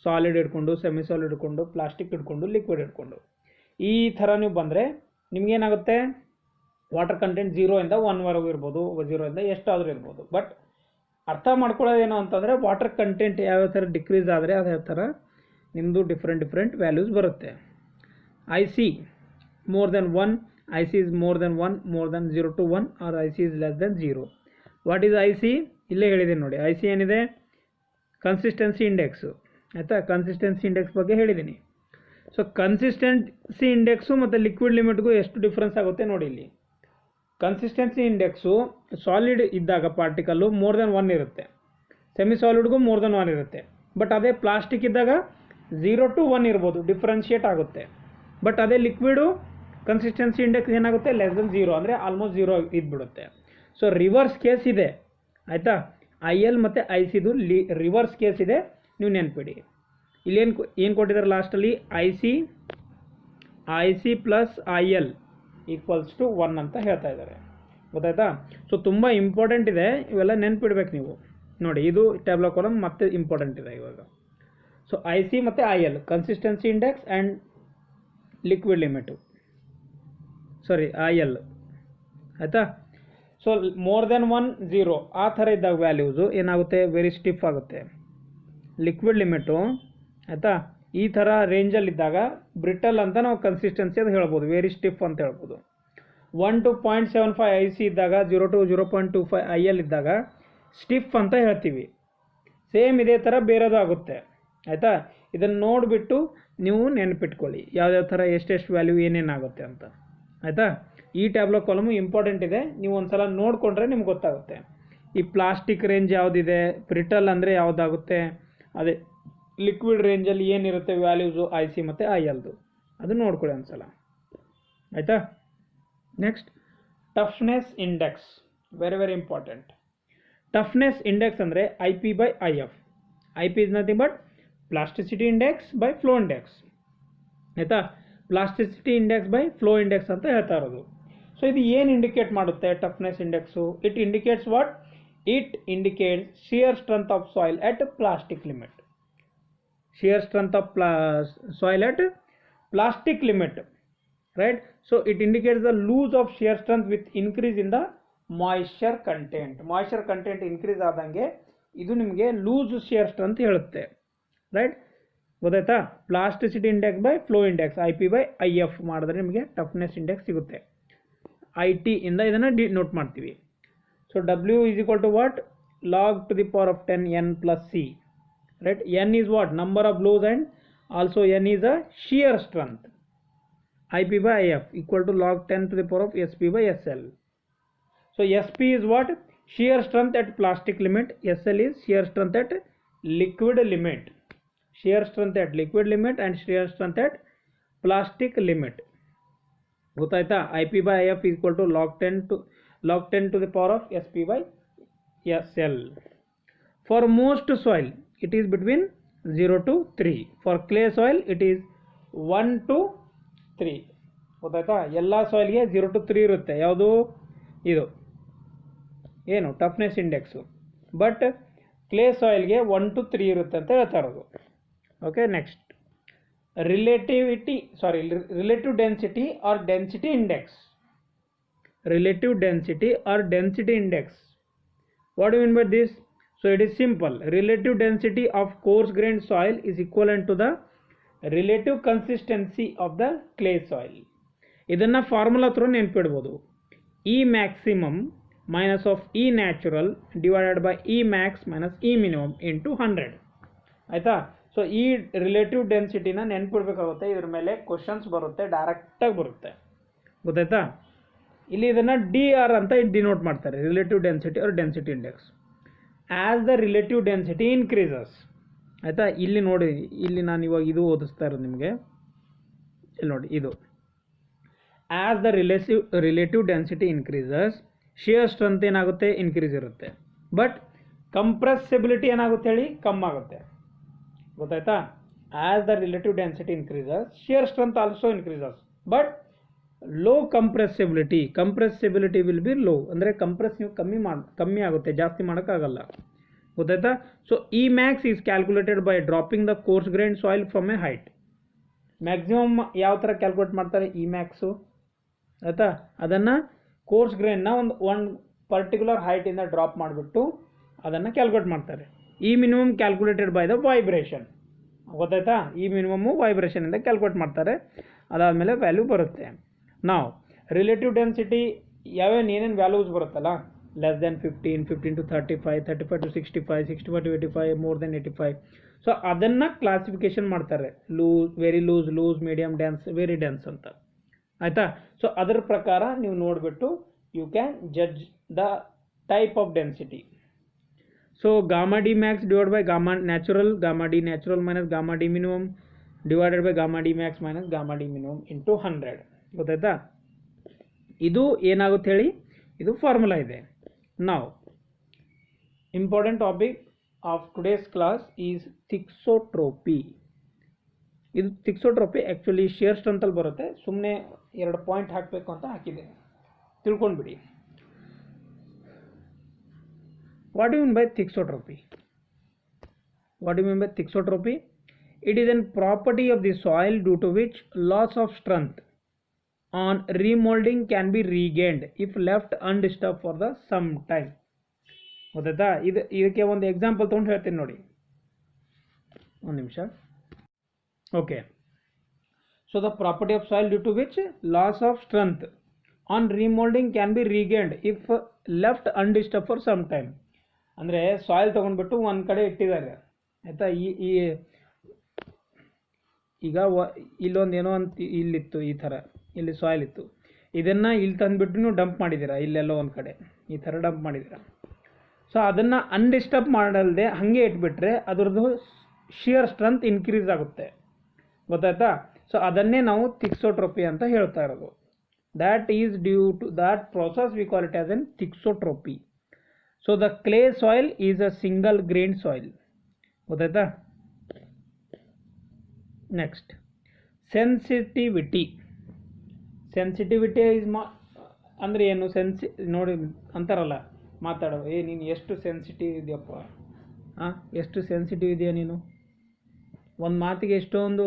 ಸಾಲಿಡ್ ಹಿಡ್ಕೊಂಡು, ಸೆಮಿ ಸಾಲಿಡ್ ಹಿಡ್ಕೊಂಡು, ಪ್ಲಾಸ್ಟಿಕ್ ಹಿಡ್ಕೊಂಡು, ಲಿಕ್ವಿಡ್ ಹಿಡ್ಕೊಂಡು. ಈ ಥರ ನೀವು ಬಂದರೆ ನಿಮಗೇನಾಗುತ್ತೆ, ವಾಟರ್ ಕಂಟೆಂಟ್ 0 ಇಂದ 1ವರೆಗೂ ಇರ್ಬೋದು, 0 ಇಂದ ಎಷ್ಟಾದರೂ ಇರ್ಬೋದು. ಬಟ್ ಅರ್ಥ ಮಾಡ್ಕೊಳ್ಳೋದೇನು ಅಂತಂದರೆ ವಾಟರ್ ಕಂಟೆಂಟ್ ಯಾವ್ಯಾವ ಥರ ಡಿಕ್ರೀಸ್ ಆದರೆ ಅದೇ ಥರ ನಿಮ್ಮದು ಡಿಫ್ರೆಂಟ್ ವ್ಯಾಲ್ಯೂಸ್ ಬರುತ್ತೆ. IC more than 1, IC is more than 1, more than 0 to 1 or IC is less than 0. What is IC? ಇಲ್ಲೇ ಹೇಳಿದ್ದೀನಿ ನೋಡಿ. IC ಏನಿದೆ, ಕನ್ಸಿಸ್ಟೆನ್ಸಿ ಇಂಡೆಕ್ಸು, ಆಯಿತಾ. ಕನ್ಸಿಸ್ಟೆನ್ಸಿ ಇಂಡೆಕ್ಸ್ ಬಗ್ಗೆ ಹೇಳಿದ್ದೀನಿ. ಸೊ ಕನ್ಸಿಸ್ಟೆನ್ಸಿ ಇಂಡೆಕ್ಸು ಮತ್ತು ಲಿಕ್ವಿಡ್ ಲಿಮಿಟ್ಗೂ ಎಷ್ಟು ಡಿಫ್ರೆನ್ಸ್ ಆಗುತ್ತೆ ನೋಡಿ ಇಲ್ಲಿ. ಕನ್ಸಿಸ್ಟೆನ್ಸಿ ಇಂಡೆಕ್ಸು ಸಾಲಿಡ್ ಇದ್ದಾಗ ಪಾರ್ಟಿಕಲ್ಲು ಮೋರ್ ದೆನ್ 1 ಇರುತ್ತೆ, ಸೆಮಿ ಸಾಲಿಡ್ಗೂ ಮೋರ್ ದೆನ್ 1 ಇರುತ್ತೆ. ಬಟ್ ಅದೇ ಪ್ಲಾಸ್ಟಿಕ್ ಇದ್ದಾಗ 0 to 1 ಇರ್ಬೋದು, ಡಿಫ್ರೆನ್ಷಿಯೇಟ್ ಆಗುತ್ತೆ. ಬಟ್ ಅದೇ ಲಿಕ್ವಿಡು ಕನ್ಸಿಸ್ಟೆನ್ಸಿ ಇಂಡೆಕ್ಸ್ ಏನಾಗುತ್ತೆ, ಲೆಸ್ ದೆನ್ 0 ಅಂದರೆ ಆಲ್ಮೋಸ್ಟ್ 0 ಇದ್ಬಿಡುತ್ತೆ. ಸೊ ರಿವರ್ಸ್ ಕೇಸ್ ಇದೆ ಆಯಿತಾ. IL ಮತ್ತು ICದು ರಿವರ್ಸ್ ಕೇಸ್ ಇದೆ, ನೀವು ನೆನ್ಪಿಡಿ. ಏನು ಕೊಟ್ಟಿದ್ದಾರೆ ಲಾಸ್ಟಲ್ಲಿ, IC plus IL equals to 1 ಅಂತ ಹೇಳ್ತಾ ಇದ್ದಾರೆ, ಗೊತ್ತಾಯ್ತಾ. ಸೊ ತುಂಬ ಇಂಪಾರ್ಟೆಂಟ್ ಇದೆ, ಇವೆಲ್ಲ ನೆನ್ಪಿಡ್ಬೇಕು ನೀವು. ನೋಡಿ ಇದು ಟ್ಯಾಬ್ಲೋ ಕಾಲಮ್ ಮತ್ತೆ ಇಂಪಾರ್ಟೆಂಟ್ ಇದೆ ಇವಾಗ. ಸೊ IC ಮತ್ತು IL consistency index and liquid limit, sorry IL ಆಯಿತಾ. ಸೊ ಮೋರ್ ದೆನ್ 1 0 ಆ ಥರ ಇದ್ದಾಗ ವ್ಯಾಲ್ಯೂಸು ಏನಾಗುತ್ತೆ, ವೆರಿ ಸ್ಟಿಫ್ ಆಗುತ್ತೆ. ಲಿಕ್ವಿಡ್ ಲಿಮಿಟು ಆಯಿತಾ ಈ ಥರ ರೇಂಜಲ್ಲಿದ್ದಾಗ ಬ್ರಿಟಲ್ ಅಂತ ನಾವು ಕನ್ಸಿಸ್ಟೆನ್ಸಿ ಅದು ಹೇಳ್ಬೋದು, ವೆರಿ ಸ್ಟಿಫ್ ಅಂತ ಹೇಳ್ಬೋದು. 1 to 0.75 IC ಇದ್ದಾಗ 0 to 0.25 IL ಇದ್ದಾಗ ಸ್ಟಿಫ್ ಅಂತ ಹೇಳ್ತೀವಿ. ಸೇಮ್ ಇದೇ ಥರ ಬೇರೆದಾಗುತ್ತೆ ಆಯಿತಾ. ಇದನ್ನು ನೋಡಿಬಿಟ್ಟು ನೀವು ನೆನಪಿಟ್ಕೊಳ್ಳಿ ಯಾವ್ಯಾವ ಥರ ಎಷ್ಟೆಷ್ಟು ವ್ಯಾಲ್ಯೂ ಏನೇನಾಗುತ್ತೆ ಅಂತ ಆಯಿತಾ. ಈ ಟ್ಯಾಬ್ಲೋ ಕಾಲಮು ಇಂಪಾರ್ಟೆಂಟ್ ಇದೆ, ನೀವು ಒಂದು ಸಲ ನೋಡಿಕೊಂಡ್ರೆ ನಿಮ್ಗೆ ಗೊತ್ತಾಗುತ್ತೆ. ಈ ಪ್ಲಾಸ್ಟಿಕ್ ರೇಂಜ್ ಯಾವುದಿದೆ, ಬ್ರಿಟಲ್ ಅಂದರೆ ಯಾವುದಾಗುತ್ತೆ, ಅದೇ ಲಿಕ್ವಿಡ್ ರೇಂಜಲ್ಲಿ ಏನಿರುತ್ತೆ ವ್ಯಾಲ್ಯೂಸು IC ಮತ್ತು ILದು, ಅದು ನೋಡ್ಕೊಳ್ಳಿ ಒಂದು ಸಲ ಆಯಿತಾ. Next toughness index, very important. Toughness index ಅಂದರೆ IP/IF. IP is nothing but plasticity index by flow index ಆಯಿತಾ. Plasticity index by flow index ಅಂತ ಹೇಳ್ತಾ ಇರೋದು. ಸೊ ಇದು ಏನು ಇಂಡಿಕೇಟ್ ಮಾಡುತ್ತೆ toughness index, it indicates what, it indicates shear strength of soil at plastic limit. shear strength of soil at plastic limit, right. So it indicates the loss of shear strength with increase in the moisture content. Moisture content increase ಆದಂಗೆ ಇದು ನಿಮಗೆ loose shear strength ಹೇಳುತ್ತೆ, right. ಗೊತ್ತಾಯ್ತಾ. Plasticity index by flow index IP/IF ಮಾಡಿದ್ರೆ ನಿಮಗೆ toughness index ಸಿಗುತ್ತೆ. IT ಇಂದ ಇದನ್ನು ನೋಟ್ ಮಾಡ್ತೀವಿ. So W is equal to what, log to the power of 10 N plus C, right. N is what, number of blows, and also N is a shear strength. IP/IF equal to log 10 to the power of SP/SL. So SP is what, shear strength at plastic limit, SL is shear strength at liquid limit. Shear strength at liquid limit and shear strength at plastic limit. ಗೊತ್ತಾಯ್ತಾ. IP/IF equal to log 10 to the power of SP/SL. For most soil it is between 0 to 3. For clay soil it is 1 to 3. ಗೊತ್ತಾಯ್ತಾ. ಎಲ್ಲ ಸಾಯಿಲ್ಗೆ 0 to 3 ಇರುತ್ತೆ. ಯಾವುದು ಇದು ಏನು toughness index, but clay ಸಾಯಿಲ್ಗೆ 1 to 3 ಇರುತ್ತೆ ಅಂತ ಹೇಳ್ತಾ ಇರೋದು. Okay. Next relative density or density index. Relative density or density index. What do you mean by this? So it is simple. Relative density of coarse grained soil is equivalent to the relative consistency of the clay soil. ಇದನ್ನ formula through ನೆನ್ಪಿಡ್ಬೋದು. E maximum minus of E natural divided by E max minus E minimum into 100. ಆಯಿತಾ. So ಈ relative ಡೆನ್ಸಿಟಿನ ನೆನ್ಪಿಡ್ಬೇಕಾಗುತ್ತೆ. ಇದ್ರ ಮೇಲೆ questions ಬರುತ್ತೆ, ಡೈರೆಕ್ಟಾಗಿ ಬರುತ್ತೆ, ಗೊತ್ತಾಯ್ತಾ. ಇಲ್ಲಿ ಇದನ್ನು DR ಅಂತ ಡಿನೋಟ್ ಮಾಡ್ತಾರೆ, relative density or density index. As the relative density increases, ಆಯಿತಾ. ಇಲ್ಲಿ ನೋಡಿ, ಇಲ್ಲಿ ನಾನು ಇವಾಗ ಇದು ಓದಿಸ್ತಾ ಇರೋದು ನಿಮಗೆ, ಇಲ್ಲಿ ನೋಡಿ ಇದು. As the relative density increases, shear strength ಏನಾಗುತ್ತೆ, ಇನ್ಕ್ರೀಸ್ ಇರುತ್ತೆ. ಬಟ್ ಕಂಪ್ರೆಸಿಬಿಲಿಟಿ ಏನಾಗುತ್ತೆ ಹೇಳಿ, ಕಮ್ಮಾಗುತ್ತೆ, ಗೊತ್ತಾಯ್ತಾ. As the relative density increases, shear strength also increases, but low compressibility will be low. ಅಂದರೆ ಕಂಪ್ರೆಸ್ ನೀವು ಕಮ್ಮಿ ಆಗುತ್ತೆ, ಜಾಸ್ತಿ ಮಾಡೋಕ್ಕಾಗಲ್ಲ, ಗೊತ್ತಾಯ್ತಾ. So e max is calculated by dropping the coarse grained soil from a height. Maximum ಯಾವ ಥರ calculate ಮಾಡ್ತಾರೆ, ಇ ಮ್ಯಾಕ್ಸು, ಆಯಿತಾ. ಅದನ್ನು ಕೋರ್ಸ್ ಗ್ರೈಂಡ್ನ ಒಂದು ಪರ್ಟಿಕ್ಯುಲರ್ ಹೈಟಿಂದ ಡ್ರಾಪ್ ಮಾಡಿಬಿಟ್ಟು ಅದನ್ನು ಕ್ಯಾಲ್ಕುಲೇಟ್ ಮಾಡ್ತಾರೆ. ಈ minimum calculated by the vibration, ಗೊತ್ತಾಯ್ತಾ. ಈ ಮಿನಿಮಮ್ಮು ವೈಬ್ರೇಷನಿಂದ ಕ್ಯಾಲ್ಕುಲೇಟ್ ಮಾಡ್ತಾರೆ, ಅದಾದಮೇಲೆ ವ್ಯಾಲ್ಯೂ ಬರುತ್ತೆ. ನಾವು ರಿಲೇಟಿವ್ ಡೆನ್ಸಿಟಿ ಏನೇನು ವ್ಯಾಲ್ಯೂಸ್ ಬರುತ್ತಲ್ಲ, less than 15, 15 to 35, 35 to 65, 65 to 85, more than 85. So ಅದನ್ನು ಕ್ಲಾಸಿಫಿಕೇಶನ್ ಮಾಡ್ತಾರೆ, very loose, medium dense, very dense ಅಂತ, ಆಯಿತಾ. ಸೊ ಅದರ ಪ್ರಕಾರ ನೀವು ನೋಡಿಬಿಟ್ಟು you can judge the type of density. So gamma D max divide by gamma D natural minus gamma D minimum divided by gamma D max minus gamma D minimum into 100, ಗೊತ್ತಾಯ್ತಾ. ಇದು ಏನಾಗುತ್ತೆ ಹೇಳಿ, ಇದು formula ಇದೆ. Now, important topic of today's class is Thixotropy. ಇದು ಥಿಕ್ಸೋಟ್ರೋಪಿ actually shear ಸ್ಟ್ರೆಂತಲ್ಲಿ ಬರುತ್ತೆ, ಸುಮ್ಮನೆ 2 point ಹಾಕಬೇಕು ಅಂತ ಹಾಕಿದ್ದೀನಿ, ತಿಳ್ಕೊಂಡ್ಬಿಡಿ. What you mean by thixotropy? What do you mean by thixotropy? It is a property of the soil due to which loss of strength on remolding can be regained if left undisturbed for the some time. ಗೊತ್ತಾಯ್ತಾ? ಇದಕ್ಕೆ ಒಂದು example ತೊಗೊಂಡು ಹೇಳ್ತೀನಿ ನೋಡಿ, ಒಂದು ನಿಮಿಷ. Okay, so the property of soil due to which loss of strength on remoulding can be regained if left undisturbed for some time. ಅಂದರೆ soil ತೊಗೊಂಡ್ಬಿಟ್ಟು ಒಂದು ಕಡೆ ಇಟ್ಟಿದ್ದಾರೆ, ಆಯಿತಾ? ಈಗ ಇಲ್ಲೊಂದು ಏನೋ ಅಂತ ಇಲ್ಲಿತ್ತು, ಈ ಥರ ಇಲ್ಲಿ ಸಾಯಿಲ್ ಇತ್ತು, ಇದನ್ನು ಇಲ್ಲಿ ತಂದುಬಿಟ್ಟು ನೀವು ಡಂಪ್ ಮಾಡಿದ್ದೀರಾ, ಇಲ್ಲೆಲ್ಲೋ ಒಂದು ಕಡೆ ಈ ಥರ ಡಂಪ್ ಮಾಡಿದ್ದೀರಾ. ಸೊ ಅದನ್ನು ಅನ್ಡಿಸ್ಟರ್ಬ್ ಮಾಡಲ್ದೆ ಹಾಗೆ ಇಟ್ಬಿಟ್ರೆ ಅದರದ್ದು ಶಿಯರ್ ಸ್ಟ್ರೆಂತ್ ಇನ್ಕ್ರೀಸ್ ಆಗುತ್ತೆ, ಗೊತ್ತಾಯ್ತಾ? ಸೊ ಅದನ್ನೇ ನಾವು ಥಿಕ್ಸೋಟ್ರೋಪಿ ಅಂತ ಹೇಳ್ತಾ ಇರೋದು. That is due to that process we call it as an thixotropy. So the clay soil is a single grain soil, ಗೊತ್ತಾಯ್ತಾ? Next, sensitivity. ಸೆನ್ಸಿಟಿವಿಟಿ ಇಸ್ ಅಂದರೆ ಏನು? ನೋಡಿ ಅಂತಾರಲ್ಲ, ಮಾತಾಡೋ, ನೀನು ಎಷ್ಟು ಸೆನ್ಸಿಟಿವ್ ಇದೆಯಪ್ಪ, ಎಷ್ಟು ಸೆನ್ಸಿಟಿವ್ ಇದೆಯಾ ನೀನು, ಒಂದು ಮಾತಿಗೆ ಎಷ್ಟೊಂದು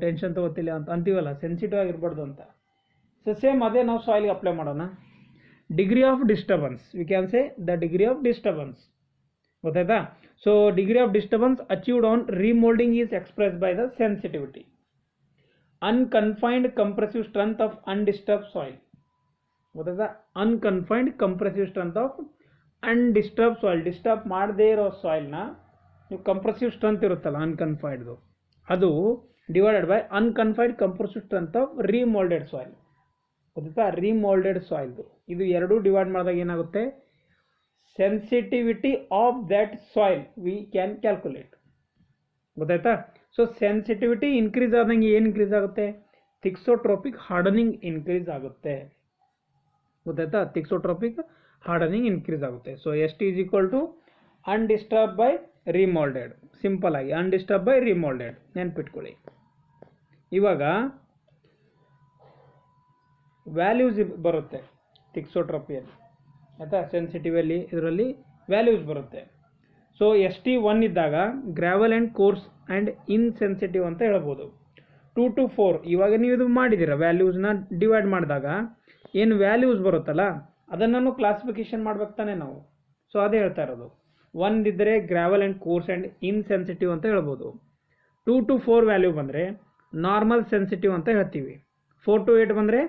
ಟೆನ್ಷನ್ ತೊಗೋತಿಲ್ಲ ಅಂತ ಅಂತೀವಲ್ಲ, ಸೆನ್ಸಿಟಿವ್ ಆಗಿರ್ಬಾರ್ದು ಅಂತ. ಸೊ ಸೇಮ್ ಅದೇ ನಾವು ಸಾಯಿಲ್ಗೆ ಅಪ್ಲೈ ಮಾಡೋಣ. Degree of disturbance, we can say the degree of disturbance, ಗೊತ್ತಾಯ್ತಾ? So degree of disturbance achieved on remoulding is express by the sensitivity. Unconfined compressive strength of undisturbed soil, ಗೊತ್ತಾಯ್ತಾ? Unconfined compressive strength of undisturbed soil, disturb ಮಾಡದೇ ಇರೋ ಸಾಯಿಲ್ನ ನೀವು compressive strength ಇರುತ್ತಲ್ಲ ಅನ್ಕನ್ಫೈನ್ಡ್ದು, ಅದು divided by unconfined compressive strength of remoulded soil, ಗೊತ್ತಾಯ್ತಾ? Remoulded ಸಾಯಿಲ್ದು ಇದು ಎರಡೂ ಡಿವೈಡ್ ಮಾಡಿದಾಗ ಏನಾಗುತ್ತೆ? Sensitivity of that soil we can calculate, ಗೊತ್ತಾಯ್ತಾ? ಸೊ ಸೆನ್ಸಿಟಿವಿಟಿ ಇನ್ಕ್ರೀಸ್ ಆದಂಗೆ ಏನು ಇನ್ಕ್ರೀಸ್ ಆಗುತ್ತೆ? ಥಿಕ್ಸೋಟ್ರೋಪಿಕ್ ಹಾರ್ಡನಿಂಗ್ ಇನ್ಕ್ರೀಸ್ ಆಗುತ್ತೆ, ಗೊತ್ತಾಯ್ತಾ? ಥಿಕ್ಸೋಟ್ರೋಪಿಕ್ ಹಾರ್ಡನಿಂಗ್ ಇನ್ಕ್ರೀಸ್ ಆಗುತ್ತೆ. So S t is equal to undisturbed by remoulded, simple ಆಗಿ ಅನ್ಡಿಸ್ಟರ್ಬ್ ಬೈ ರಿಮೋಲ್ಡೆಡ್ ನೆನ್ಪಿಟ್ಕೊಳ್ಳಿ. ಇವಾಗ ವ್ಯಾಲ್ಯೂಸ್ ಬರುತ್ತೆ ಥಿಕ್ಸೋಟ್ರೋಪಿಯಲ್ಲಿ, ಆಯಿತಾ? ಸೆನ್ಸಿಟಿವಲ್ಲಿ ಇದರಲ್ಲಿ ವ್ಯಾಲ್ಯೂಸ್ ಬರುತ್ತೆ. ಸೊ ST1 ಇದ್ದಾಗ gravel and course and insensitive ಅಂತ ಹೇಳ್ಬೋದು. 2 to 4 ಇವಾಗ ನೀವು ಇದು ಮಾಡಿದ್ದೀರ, ವ್ಯಾಲ್ಯೂಸ್ನ ಡಿವೈಡ್ ಮಾಡಿದಾಗ ಏನು ವ್ಯಾಲ್ಯೂಸ್ ಬರುತ್ತಲ್ಲ ಅದನ್ನು ಕ್ಲಾಸಿಫಿಕೇಶನ್ ಮಾಡ್ಬೇಕು ತಾನೆ ನಾವು. ಸೊ ಅದೇ ಹೇಳ್ತಾ ಇರೋದು. 1 ಇದ್ದರೆ gravel and course and insensitive ಅಂತ ಹೇಳ್ಬೋದು. 2 to 4 ವ್ಯಾಲ್ಯೂ ಬಂದರೆ ನಾರ್ಮಲ್ ಸೆನ್ಸಿಟಿವ್ ಅಂತ ಹೇಳ್ತೀವಿ. 4 to 8 ಬಂದರೆ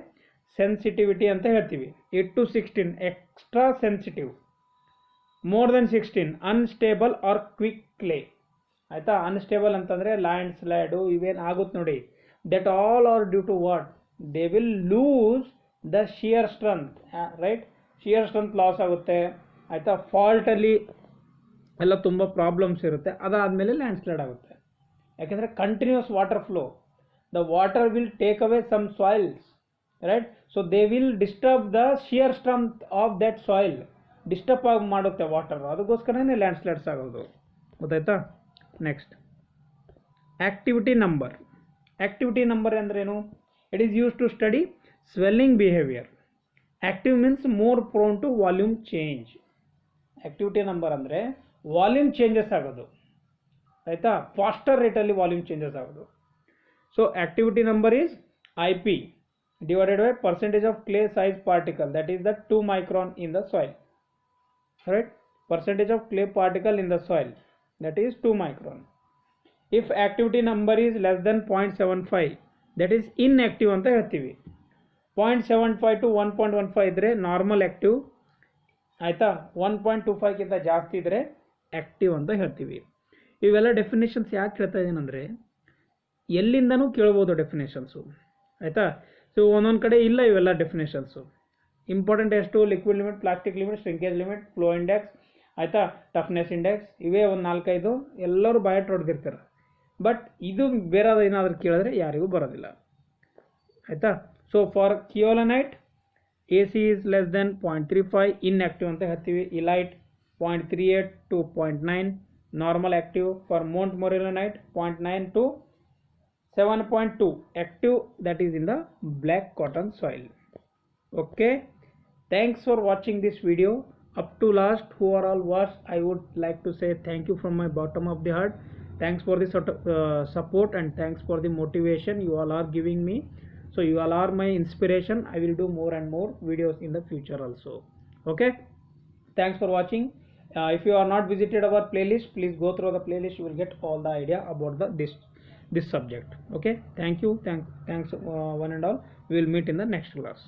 ಸೆನ್ಸಿಟಿವಿಟಿ ಅಂತ ಹೇಳ್ತೀವಿ. 8 to 16 extra sensitive. More than 16 unstable or quick clay, ಆಯಿತಾ? ಅನ್ಸ್ಟೇಬಲ್ ಅಂತಂದರೆ ಲ್ಯಾಂಡ್ ಸ್ಲೈಡು ಇವೇನು ಆಗುತ್ತೆ ನೋಡಿ, that all are due to what? They will lose the shear strength, right? Shear strength loss ಆಗುತ್ತೆ, ಆಯಿತಾ? ಫಾಲ್ಟಲ್ಲಿ ಎಲ್ಲ ತುಂಬ ಪ್ರಾಬ್ಲಮ್ಸ್ ಇರುತ್ತೆ. ಅದಾದಮೇಲೆ ಲ್ಯಾಂಡ್ ಸ್ಲೈಡ್ ಆಗುತ್ತೆ, ಯಾಕೆಂದರೆ continuous water flow, the water will take away some soils, right? So they will disturb the shear strength of that soil, disturb ಆಗಿ ಮಾಡುತ್ತೆ ವಾಟರ್, ಅದಕ್ಕೋಸ್ಕರನೇ ಲ್ಯಾಂಡ್ ಸ್ಲೈಡ್ಸ್ ಆಗೋದು, ಗೊತ್ತಾಯ್ತಾ? Next, activity number. Activity number ಅಂದ್ರೇನು? It is use to study swelling behaviour. Active means more prone to volume change. Activity number ಅಂದರೆ volume changes ಆಗೋದು, ಆಯಿತಾ? Faster ರೇಟಲ್ಲಿ ವಾಲ್ಯೂಮ್ ಚೇಂಜಸ್ ಆಗೋದು. So activity number is IP divided by percentage of clay size particle, that is the 2 micron in the soil, right? Percentage of clay particle in the soil, that is 2 micron. If activity number is less than 0.75, that is inactive ಅಂತ ಹೇಳ್ತೀವಿ. 0.75 to 1.15 ಇದ್ದರೆ normal active, ಆಯಿತಾ? 1.25 ಗಿಂತ ಜಾಸ್ತಿ ಇದ್ದರೆ active ಅಂತ ಹೇಳ್ತೀವಿ. ಇವೆಲ್ಲ ಡೆಫಿನೇಷನ್ಸ್ ಯಾಕೆ ಹೇಳ್ತಾ ಇದ್ದೀನಂದರೆ ಎಲ್ಲಿಂದನೂ ಕೇಳ್ಬೋದು ಡೆಫಿನೇಷನ್ಸು, ಆಯಿತಾ? ಸೊ ಒಂದೊಂದು ಕಡೆ ಇಲ್ಲ ಇವೆಲ್ಲ ಡೆಫಿನೇಷನ್ಸು. ಇಂಪಾರ್ಟೆಂಟ್ ಎಷ್ಟು? Liquid limit, plastic limit, shrinkage limit, flow index, ಆಯಿತಾ? ಟಫ್ನೆಸ್ ಇಂಡೆಕ್ಸ್, ಇವೇ ಒಂದು 4-5 ಎಲ್ಲರೂ ಬಾಯಟ್ ಹೊಡೆದಿರ್ತಾರೆ. ಬಟ್ ಇದು ಬೇರೆ ಏನಾದರೂ ಕೇಳಿದ್ರೆ ಯಾರಿಗೂ ಬರೋದಿಲ್ಲ, ಆಯಿತಾ? So for kaolinite AC is less than 0.35, inactive ಅಂತ ಹೇಳ್ತೀವಿ. elite 0.38 to 0.9, normal active. For Mont Morillonite 0.9 to 7.2, active, that is in the black cotton soil. Okay, thanks for watching this video up to last. Who are all watched, I would like to say thank you from my bottom of the heart. Thanks for the support and thanks for the motivation you all are giving me. So you all are my inspiration. I will do more and more videos in the future also. Okay, thanks for watching. If you are not visited our playlist, please go through the playlist. You will get all the idea about this subject. Okay, thank you. Thanks one and all. We will meet in the next class.